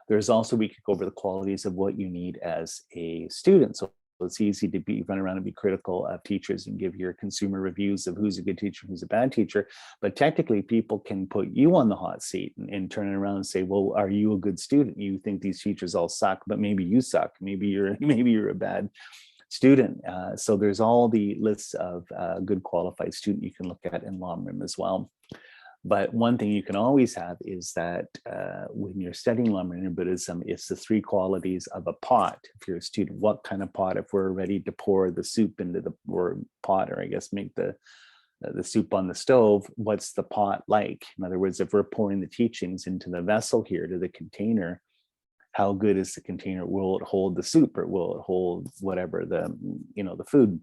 There's also, we could go over the qualities of what you need as a student. So it's easy to run around and be critical of teachers and give your consumer reviews of who's a good teacher, who's a bad teacher. But technically, people can put you on the hot seat and turn it around and say, well, are you a good student? You think these teachers all suck, but maybe you suck. Maybe you're a bad student. So there's all the lists of good qualified student you can look at in LamRim as well. But one thing you can always have is that when you're studying LamRim Buddhism, it's the 3 qualities of a pot. If you're a student, what kind of pot? If we're ready to pour the soup into the pot, or I guess make the soup on the stove, what's the pot like? In other words, if we're pouring the teachings into the vessel here, to the container, how good is the container? Will it hold the soup, or will it hold whatever the food?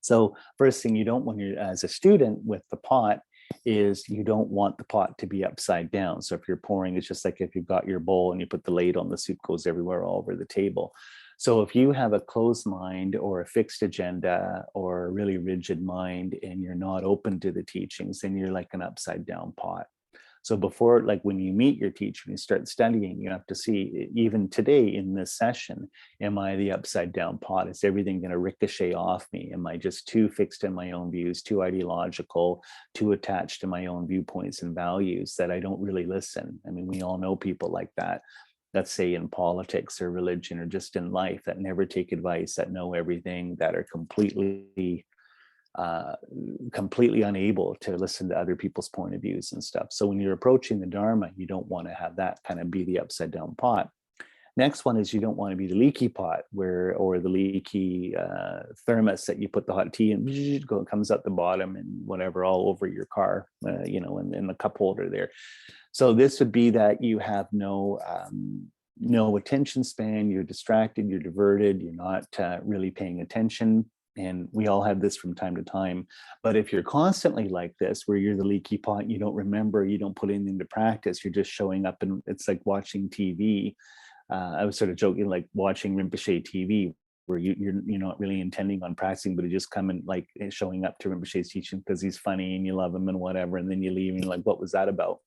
So first thing you don't want, as a student with the pot, is you don't want the pot to be upside down. So if you're pouring, it's just like if you've got your bowl and you put the lid on, the soup goes everywhere all over the table. So if you have a closed mind or a fixed agenda or a really rigid mind, and you're not open to the teachings, then you're like an upside down pot. So before, like when you meet your teacher and you start studying, you have to see, even today in this session, am I the upside down pot? Is everything going to ricochet off me? Am I just too fixed in my own views, too ideological, too attached to my own viewpoints and values that I don't really listen? I mean, we all know people like that. Let's say in politics or religion or just in life, that never take advice, that know everything, that are completely unable to listen to other people's point of views and stuff. So when you're approaching the Dharma, you don't want to have that kind of be the upside down pot. Next one is you don't want to be the leaky pot, or the leaky thermos that you put the hot tea in, it comes out the bottom and whatever all over your car, in the cup holder there. So this would be that you have no attention span, you're distracted, you're diverted, you're not really paying attention. And we all have this from time to time. But if you're constantly like this, where you're the leaky pot, you don't remember, you don't put anything to practice, you're just showing up, and it's like watching TV. I was sort of joking, like watching Rinpoche TV, where you're not really intending on practicing, but you just come and like showing up to Rinpoche's teaching because he's funny and you love him and whatever, and then you leave and you're like, what was that about?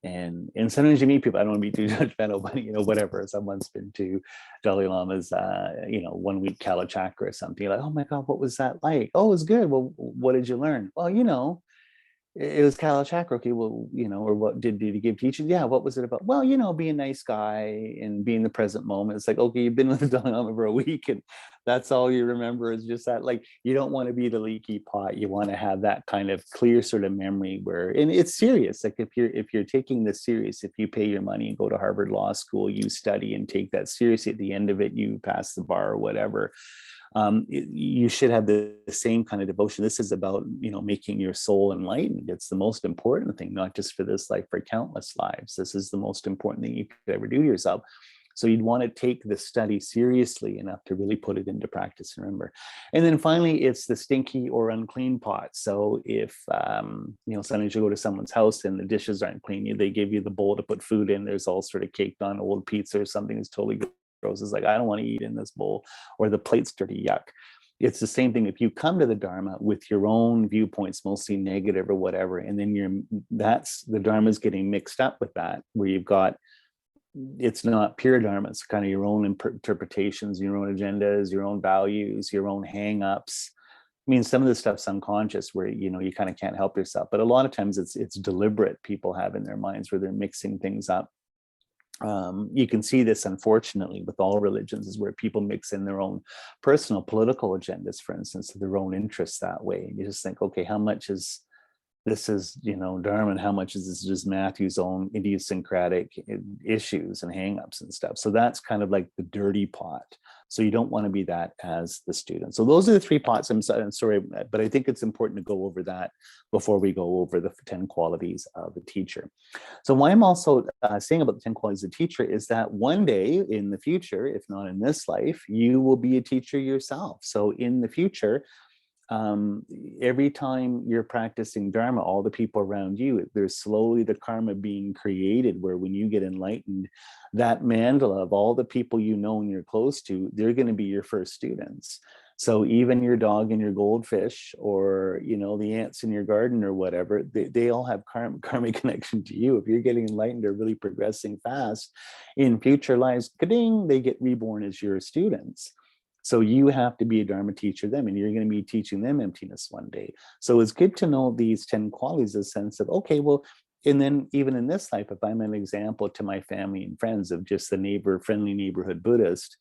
And sometimes you meet people, I don't want to be too judgmental, but whatever. Someone's been to Dalai Lama's 1 week Kala Chakra or something. You're like, oh my God, what was that like? Oh, it was good. Well, what did you learn? Well, it was Kala Chakra. Okay, well, or what did he give teaching? Yeah, what was it about? Well, being a nice guy and being the present moment. It's like, okay, you've been with the Dalai Lama for a week, and that's all you remember is just that. Like, you don't want to be the leaky pot. You want to have that kind of clear sort of memory and it's serious. Like if you're taking this serious, if you pay your money and go to Harvard Law School, you study and take that seriously. At the end of it, you pass the bar or whatever. You should have the same kind of devotion. This is about, making your soul enlightened. It's the most important thing, not just for this life, for countless lives. This is the most important thing you could ever do to yourself. So you'd want to take the study seriously enough to really put it into practice and remember. And then finally, it's the stinky or unclean pot. So if, sometimes you go to someone's house and the dishes aren't clean, they give you the bowl to put food in. There's all sort of caked on old pizza or something that's totally gross. Is like, I don't want to eat in this bowl, or the plate's dirty, yuck. It's the same thing if you come to the Dharma with your own viewpoints, mostly negative or whatever, and then that's the Dharma's getting mixed up with that, where you've got, it's not pure Dharma, it's kind of your own interpretations, your own agendas, your own values, your own hang-ups. I mean, some of this stuff's unconscious where, you kind of can't help yourself, but a lot of times it's deliberate, people have in their minds where they're mixing things up. You can see this, unfortunately, with all religions, is where people mix in their own personal political agendas, for instance, their own interests that way. And you just think, okay, how much is this Dharma, and how much is this just Matthew's own idiosyncratic issues and hangups and stuff? So that's kind of like the dirty pot. So you don't want to be that as the student. So those are the 3 pots. I'm sorry, but I think it's important to go over that before we go over the 10 qualities of a teacher. So why I'm also saying about the 10 qualities of a teacher is that one day in the future, if not in this life, you will be a teacher yourself. So in the future, every time you're practicing Dharma, all the people around you, there's slowly the karma being created where when you get enlightened, that mandala of all the people and you're close to, they're going to be your first students. So even your dog and your goldfish, or the ants in your garden or whatever, they all have karmic connection to you. If you're getting enlightened or really progressing fast in future lives, ka-ding, they get reborn as your students. So you have to be a Dharma teacher them, and you're going to be teaching them emptiness one day. So it's good to know these 10 qualities, a sense of, okay, well, and then even in this life, if I'm an example to my family and friends of just the friendly neighborhood Buddhist,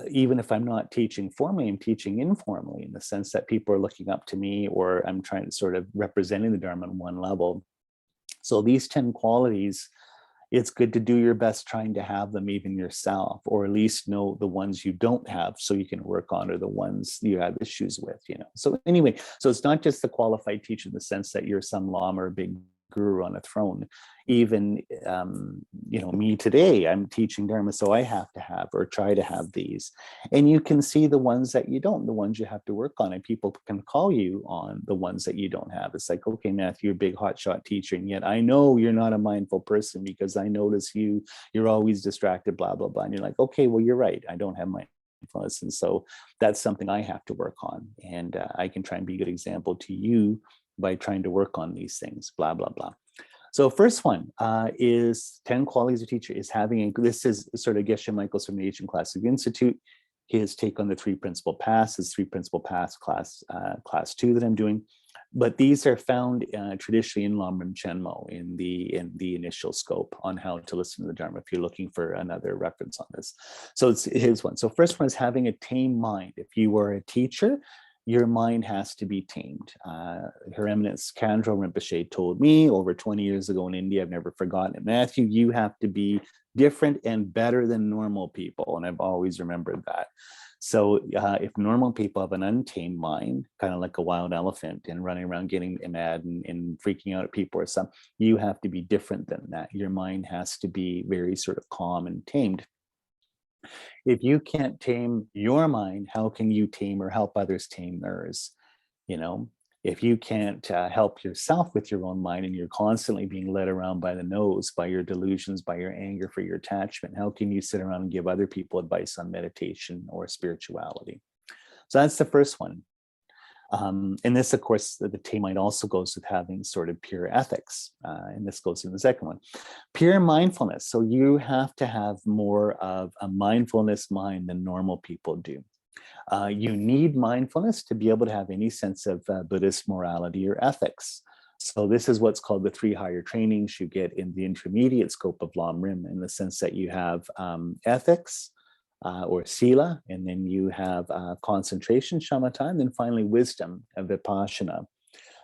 even if I'm not teaching formally, I'm teaching informally, in the sense that people are looking up to me, or I'm trying to sort of representing the Dharma on one level. So these 10 qualities, it's good to do your best trying to have them even yourself, or at least know the ones you don't have so you can work on, or the ones you have issues with, So anyway, so it's not just the qualified teacher in the sense that you're some lama or big guru on a throne. Even, me today, I'm teaching Dharma, so I have to have, or try to have these. And you can see the ones that you don't, the ones you have to work on, and people can call you on the ones that you don't have. It's like, okay, Matthew, you're a big hotshot teacher, and yet I know you're not a mindful person because I notice you're always distracted, blah, blah, blah. And you're like, okay, well, you're right. I don't have mindfulness. And so that's something I have to work on. And I can try and be a good example to you by trying to work on these things, blah, blah, blah. So first one is 10 qualities of teacher is this is sort of Geshe Michael's from the Asian Classic Institute. His take on the 3 Principal Paths is 3 Principal Paths class 2 that I'm doing. But these are found traditionally in LamRim Chenmo in the initial scope on how to listen to the Dharma, if you're looking for another reference on this. So it's his one. So first one is having a tame mind. If you are a teacher, your mind has to be tamed. Her Eminence Khandro Rinpoche told me over 20 years ago in India, I've never forgotten it, Matthew, you have to be different and better than normal people. And I've always remembered that. So if normal people have an untamed mind, kind of like a wild elephant and running around getting mad and freaking out at people or something, you have to be different than that. Your mind has to be very sort of calm and tamed. If you can't tame your mind, how can you tame or help others tame theirs? You know, if you can't help yourself with your own mind and you're constantly being led around by the nose, by your delusions, by your anger for your attachment, how can you sit around and give other people advice on meditation or spirituality? So that's the first one. And this, of course, the Tame mind also goes with having sort of pure ethics. And this goes in the second one. Pure mindfulness. So you have to have more of a mindfulness mind than normal people do. You need mindfulness to be able to have any sense of Buddhist morality or ethics. So this is what's called the 3 higher trainings you get in the intermediate scope of LamRim, in the sense that you have ethics, or sila, and then you have concentration, shamatha, and then finally wisdom, vipassana.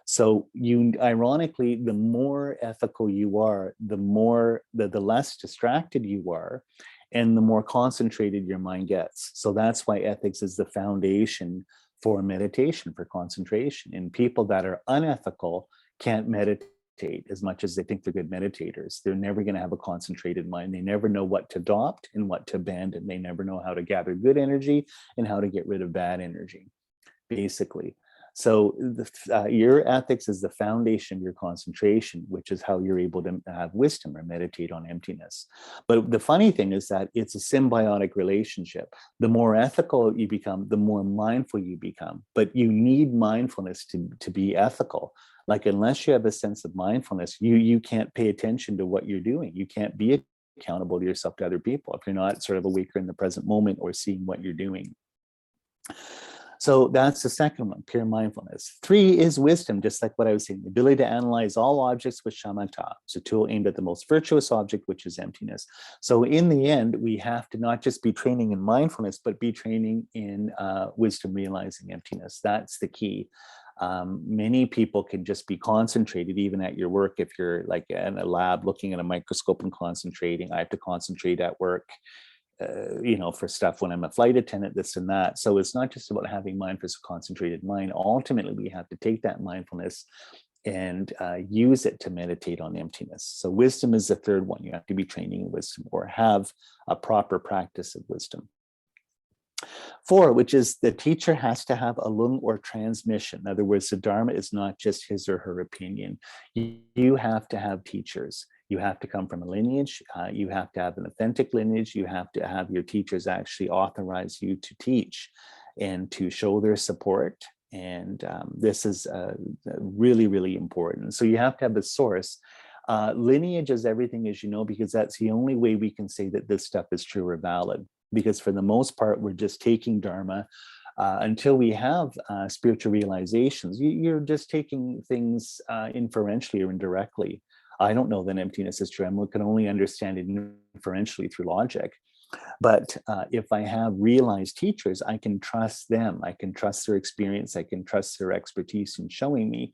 So you, ironically, the more ethical you are, the less distracted you are, and the more concentrated your mind gets. So that's why ethics is the foundation for meditation, for concentration. And people that are unethical can't meditate as much as they think they're good meditators. They're never going to have a concentrated mind. They never know what to adopt and what to abandon. They never know how to gather good energy and how to get rid of bad energy, basically. So your ethics is the foundation of your concentration, which is how you're able to have wisdom or meditate on emptiness. But the funny thing is that it's a symbiotic relationship. The more ethical you become, the more mindful you become. But you need mindfulness to be ethical. Like, unless you have a sense of mindfulness, you can't pay attention to what you're doing. You can't be accountable to yourself, to other people, if you're not sort of awake in the present moment or seeing what you're doing. So that's the second one, pure mindfulness. 3 is wisdom, just like what I was saying, the ability to analyze all objects with shamatha. It's a tool aimed at the most virtuous object, which is emptiness. So in the end, we have to not just be training in mindfulness, but be training in wisdom, realizing emptiness. That's the key. Many people can just be concentrated even at your work. If you're like in a lab looking at a microscope and concentrating, I have to concentrate at work, for stuff when I'm a flight attendant, this and that. So it's not just about having mindfulness, concentrated mind. Ultimately, we have to take that mindfulness and use it to meditate on emptiness. So wisdom is the third one. You have to be training in wisdom or have a proper practice of wisdom. 4, which is the teacher has to have a lung or transmission. In other words, the Dharma is not just his or her opinion. You have to have teachers. You have to come from a lineage. You have to have an authentic lineage. You have to have your teachers actually authorize you to teach and to show their support. And this is really, really important. So you have to have a source. Lineage is everything, as you know, because that's the only way we can say that this stuff is true or valid. Because for the most part, we're just taking Dharma until we have spiritual realizations. You're just taking things inferentially or indirectly. I don't know that emptiness is true. I can only understand it inferentially through logic. But if I have realized teachers, I can trust them. I can trust their experience. I can trust their expertise in showing me.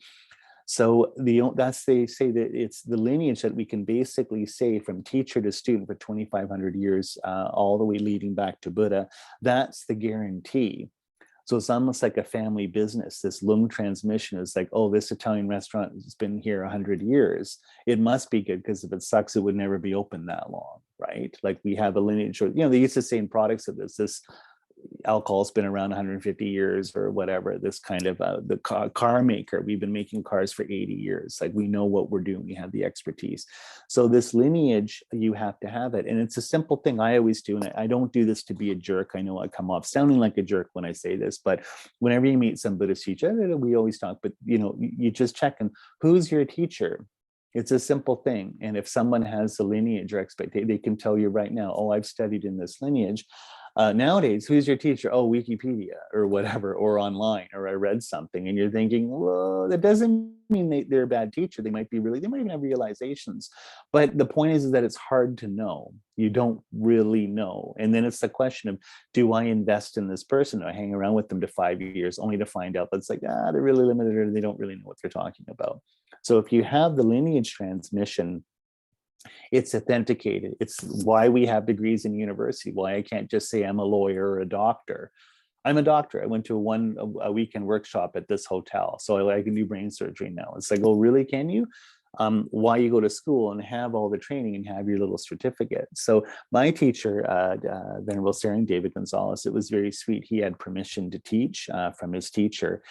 So they say that it's the lineage that we can basically say from teacher to student for 2,500 years, all the way leading back to Buddha. That's the guarantee. So it's almost like a family business. This lung transmission is like, oh, this Italian restaurant has been here 100 years. It must be good, because if it sucks, it would never be open that long, right? Like, we have a lineage, or, they used to say in products of this alcohol's been around 150 years or whatever. This kind of the car maker, we've been making cars for 80 years. Like, we know what we're doing. We have the expertise. So this lineage, you have to have it. And it's a simple thing I always do. And I don't do this to be a jerk. I know I come off sounding like a jerk when I say this, but whenever you meet some Buddhist teacher, we always talk, but you just check and who's your teacher? It's a simple thing. And if someone has a lineage or expectation, they can tell you right now, oh, I've studied in this lineage. Nowadays, who's your teacher? Oh, Wikipedia or whatever, or online, or I read something. And you're thinking, well, that doesn't mean they're a bad teacher. They might even have realizations. But the point is that it's hard to know. You don't really know. And then it's the question of, do I invest in this person? Do I hang around with them to 5 years only to find out that's like, they're really limited, or they don't really know what they're talking about. So if you have the lineage transmission, it's authenticated. It's why we have degrees in university, why I can't just say I'm a lawyer or a doctor. I'm a doctor. I went to a weekend workshop at this hotel, so I can do brain surgery now. It's like, oh, really? Can you? why you go to school and have all the training and have your little certificate. So my teacher, Venerable Saring David Gonzalez, it was very sweet. He had permission to teach from his teacher.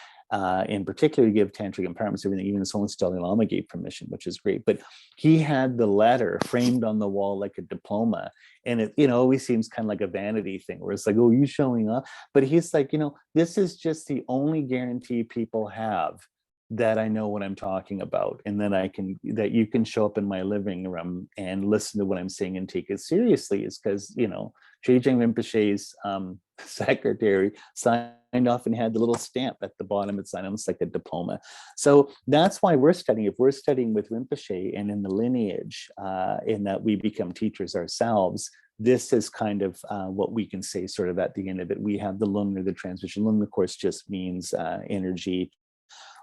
In particular, give tantric empowerments, everything, even his Holiness Dalai Lama gave permission, which is great. But he had the letter framed on the wall like a diploma. And it, always seems kind of like a vanity thing where it's like, oh, you showing up. But he's like, this is just the only guarantee people have that I know what I'm talking about, and that you can show up in my living room and listen to what I'm saying and take it seriously, is because, Chögyam Rinpoche's secretary signed off and had the little stamp at the bottom. It's almost like a diploma. So that's why we're studying. If we're studying with Rinpoche and in the lineage, in that we become teachers ourselves, this is kind of what we can say sort of at the end of it. We have the Lum, or the transmission. Lum, of course, just means energy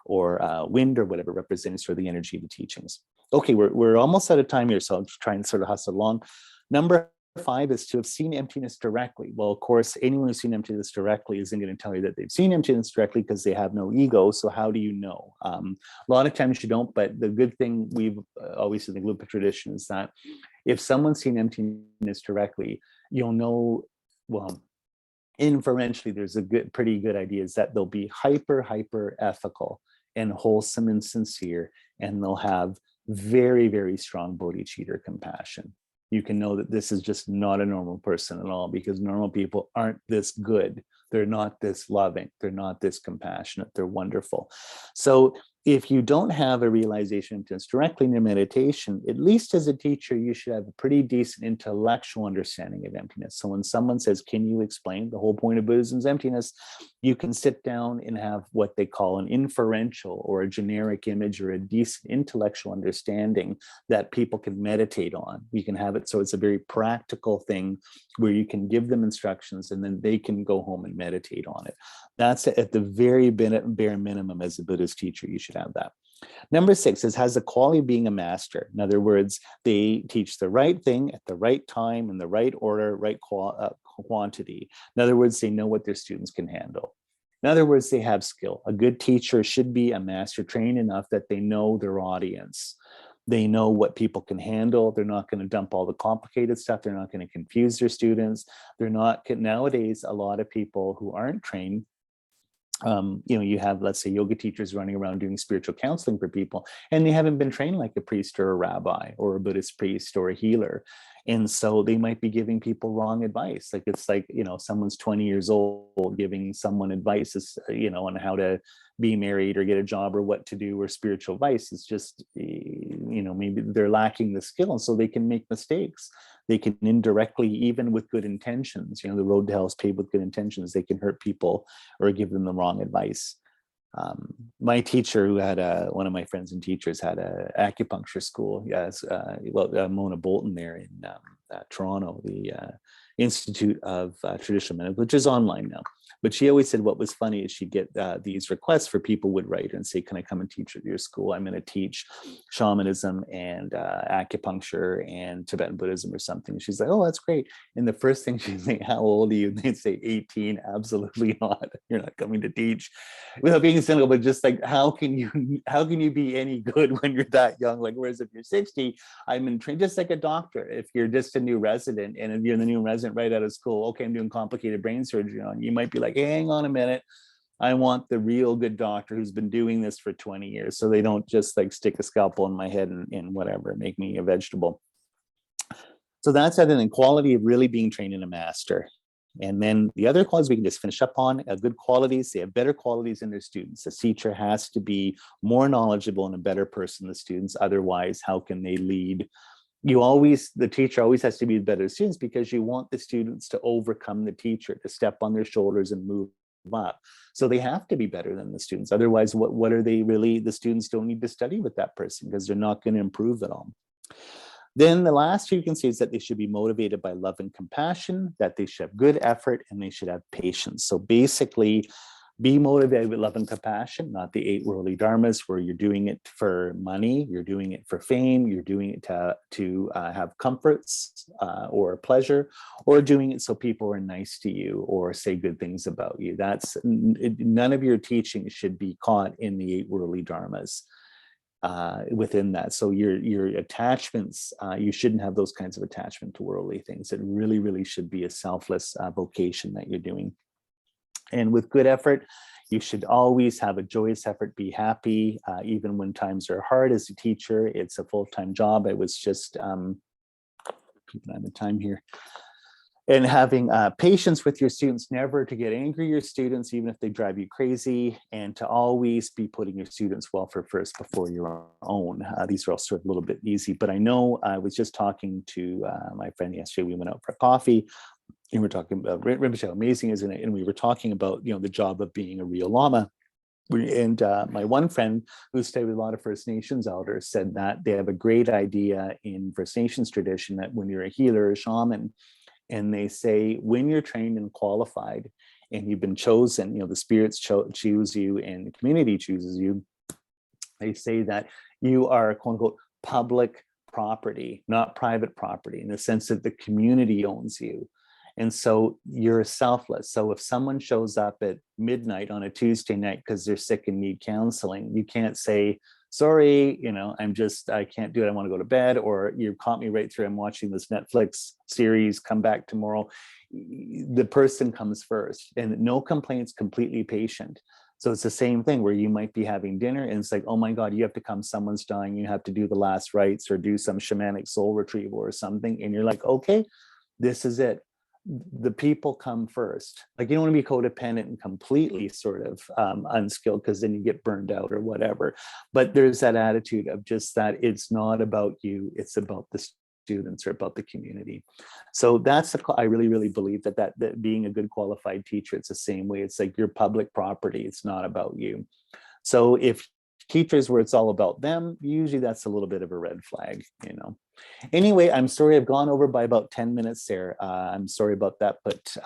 or wind or whatever, representing sort of the energy of the teachings. Okay, we're almost out of time here, so I'll try and sort of hustle along. Number 5 is to have seen emptiness directly. Well, of course, anyone who's seen emptiness directly isn't going to tell you that they've seen emptiness directly because they have no ego. So how do you know? A lot of times you don't, but the good thing we've always in the Gelugpa tradition is that if someone's seen emptiness directly, you'll know, well, inferentially, there's a pretty good idea is that they'll be hyper ethical and wholesome and sincere, and they'll have very, very strong bodhicitta compassion. You can know that this is just not a normal person at all, because normal people aren't this good. They're not this loving. They're not this compassionate. They're wonderful. So if you don't have a realization of emptiness directly in your meditation, at least as a teacher, you should have a pretty decent intellectual understanding of emptiness. So when someone says, can you explain the whole point of Buddhism's emptiness? You can sit down and have what they call an inferential or a generic image or a decent intellectual understanding that people can meditate on. You can have it so it's a very practical thing where you can give them instructions and then they can go home and meditate on it. That's at the very bare minimum as a Buddhist teacher, you should have that. Number 6 is has the quality of being a master. In other words, they teach the right thing at the right time, in the right order, right quantity. In other words, they know what their students can handle. In other words, they have skill. A good teacher should be a master trained enough that they know their audience. They know what people can handle. They're not going to dump all the complicated stuff. They're not going to confuse their students. They're not, nowadays, a lot of people who aren't trained, you have, let's say, yoga teachers running around doing spiritual counseling for people, and they haven't been trained like a priest or a rabbi or a Buddhist priest or a healer. And so they might be giving people wrong advice. Like it's like, someone's 20 years old giving someone advice, on how to be married or get a job or what to do or spiritual advice. It's just, maybe they're lacking the skill, and so they can make mistakes. They can indirectly, even with good intentions, the road to hell is paved with good intentions, they can hurt people or give them the wrong advice. My teacher, who had one of my friends and teachers, had an acupuncture school. Yes, Mona Bolton there in Toronto, the Institute of Traditional Medicine, which is online now. But she always said what was funny is she'd get these requests for people would write her and say, can I come and teach at your school? I'm going to teach shamanism and acupuncture and Tibetan Buddhism or something. She's like, oh, that's great. And the first thing she'd say, how old are you? And they'd say 18. Absolutely not. You're not coming to teach. Without being cynical, but just like, how can you be any good when you're that young? Like, whereas if you're 60, I'm in train, just like a doctor. If you're just a new resident, and if you're the new resident right out of school, okay, I'm doing complicated brain surgery on you, might be like, hey, hang on a minute, I want the real good doctor who's been doing this for 20 years, so they don't just like stick a scalpel in my head and whatever, make me a vegetable. So that's that. And then quality of really being trained in a master. And then the other qualities we can just finish up on, good qualities. They have better qualities in their students. The teacher has to be more knowledgeable and a better person than the students. Otherwise, how can they lead? The teacher always has to be better students, because you want the students to overcome the teacher, to step on their shoulders and move up. So they have to be better than the students. Otherwise, what are they really? The students don't need to study with that person because they're not going to improve at all. Then the last two you can see is that they should be motivated by love and compassion, that they should have good effort, and they should have patience. So basically, be motivated with love and compassion, not the 8 worldly dharmas where you're doing it for money, you're doing it for fame, you're doing it to have comforts or pleasure, or doing it so people are nice to you or say good things about you. None of your teaching should be caught in the 8 worldly dharmas. within that. So your attachments, you shouldn't have those kinds of attachment to worldly things. It really, really should be a selfless vocation that you're doing. And with good effort, you should always have a joyous effort, be happy, even when times are hard. As a teacher, it's a full-time job. I was just, keeping on the time here. And having patience with your students, never to get angry at your students, even if they drive you crazy, and to always be putting your students' welfare first before your own. These are all sort of a little bit easy, but I know I was just talking to my friend yesterday. We went out for coffee, and we're talking about Rinpoche, how amazing isn't it? And we were talking about, the job of being a real Lama. And my one friend who stayed with a lot of First Nations elders said that they have a great idea in First Nations tradition that when you're a healer, a shaman, and they say, when you're trained and qualified and you've been chosen, the spirits choose you and the community chooses you, they say that you are, quote unquote, public property, not private property, in the sense that the community owns you. And so you're selfless. So if someone shows up at midnight on a Tuesday night because they're sick and need counseling, you can't say, sorry, I can't do it. I want to go to bed, or you caught me right through. I'm watching this Netflix series, come back tomorrow. The person comes first, and no complaints, completely patient. So it's the same thing where you might be having dinner and it's like, oh my God, you have to come, someone's dying. You have to do the last rites or do some shamanic soul retrieval or something. And you're like, okay, this is it. The people come first. Like, you don't want to be codependent and completely sort of unskilled, because then you get burned out or whatever. But there's that attitude of just that it's not about you, it's about the students or about the community. So that's I really, really believe that being a good qualified teacher, it's the same way. It's like your public property. It's not about you. So if teachers where it's all about them, usually that's a little bit of a red flag, Anyway, I'm sorry I've gone over by about 10 minutes there. I'm sorry about that, but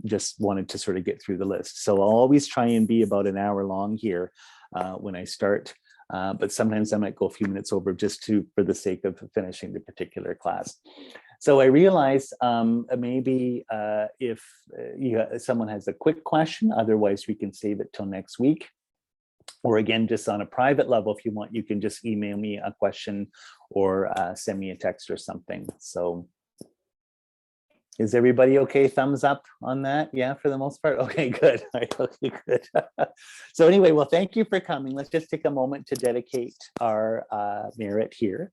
just wanted to sort of get through the list. So I'll always try and be about an hour long here when I start, but sometimes I might go a few minutes over just for the sake of finishing the particular class. So I realize maybe if someone has a quick question, otherwise we can save it till next week. Or again, just on a private level, if you want, you can just email me a question or send me a text or something. So is everybody okay? Thumbs up on that? Yeah, for the most part? Okay, good. Okay, good. So anyway, well, thank you for coming. Let's just take a moment to dedicate our merit here.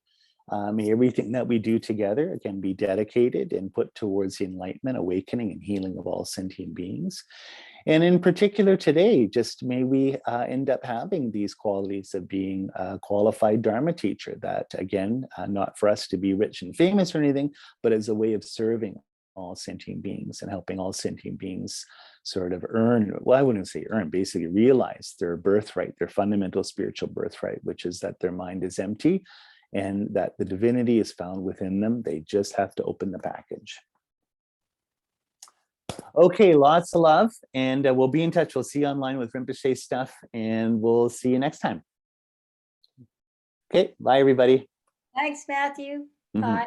May everything that we do together, again, be dedicated and put towards the enlightenment, awakening, and healing of all sentient beings. And in particular today, just may we end up having these qualities of being a qualified Dharma teacher, that again, not for us to be rich and famous or anything, but as a way of serving all sentient beings and helping all sentient beings sort of earn, well, I wouldn't say earn, basically realize their birthright, their fundamental spiritual birthright, which is that their mind is empty and that the divinity is found within them. They just have to open the package. Okay, lots of love, and we'll be in touch. We'll see you online with Rinpoche stuff, and we'll see you next time. Okay, bye everybody. Thanks, Matthew. Mhm. Bye.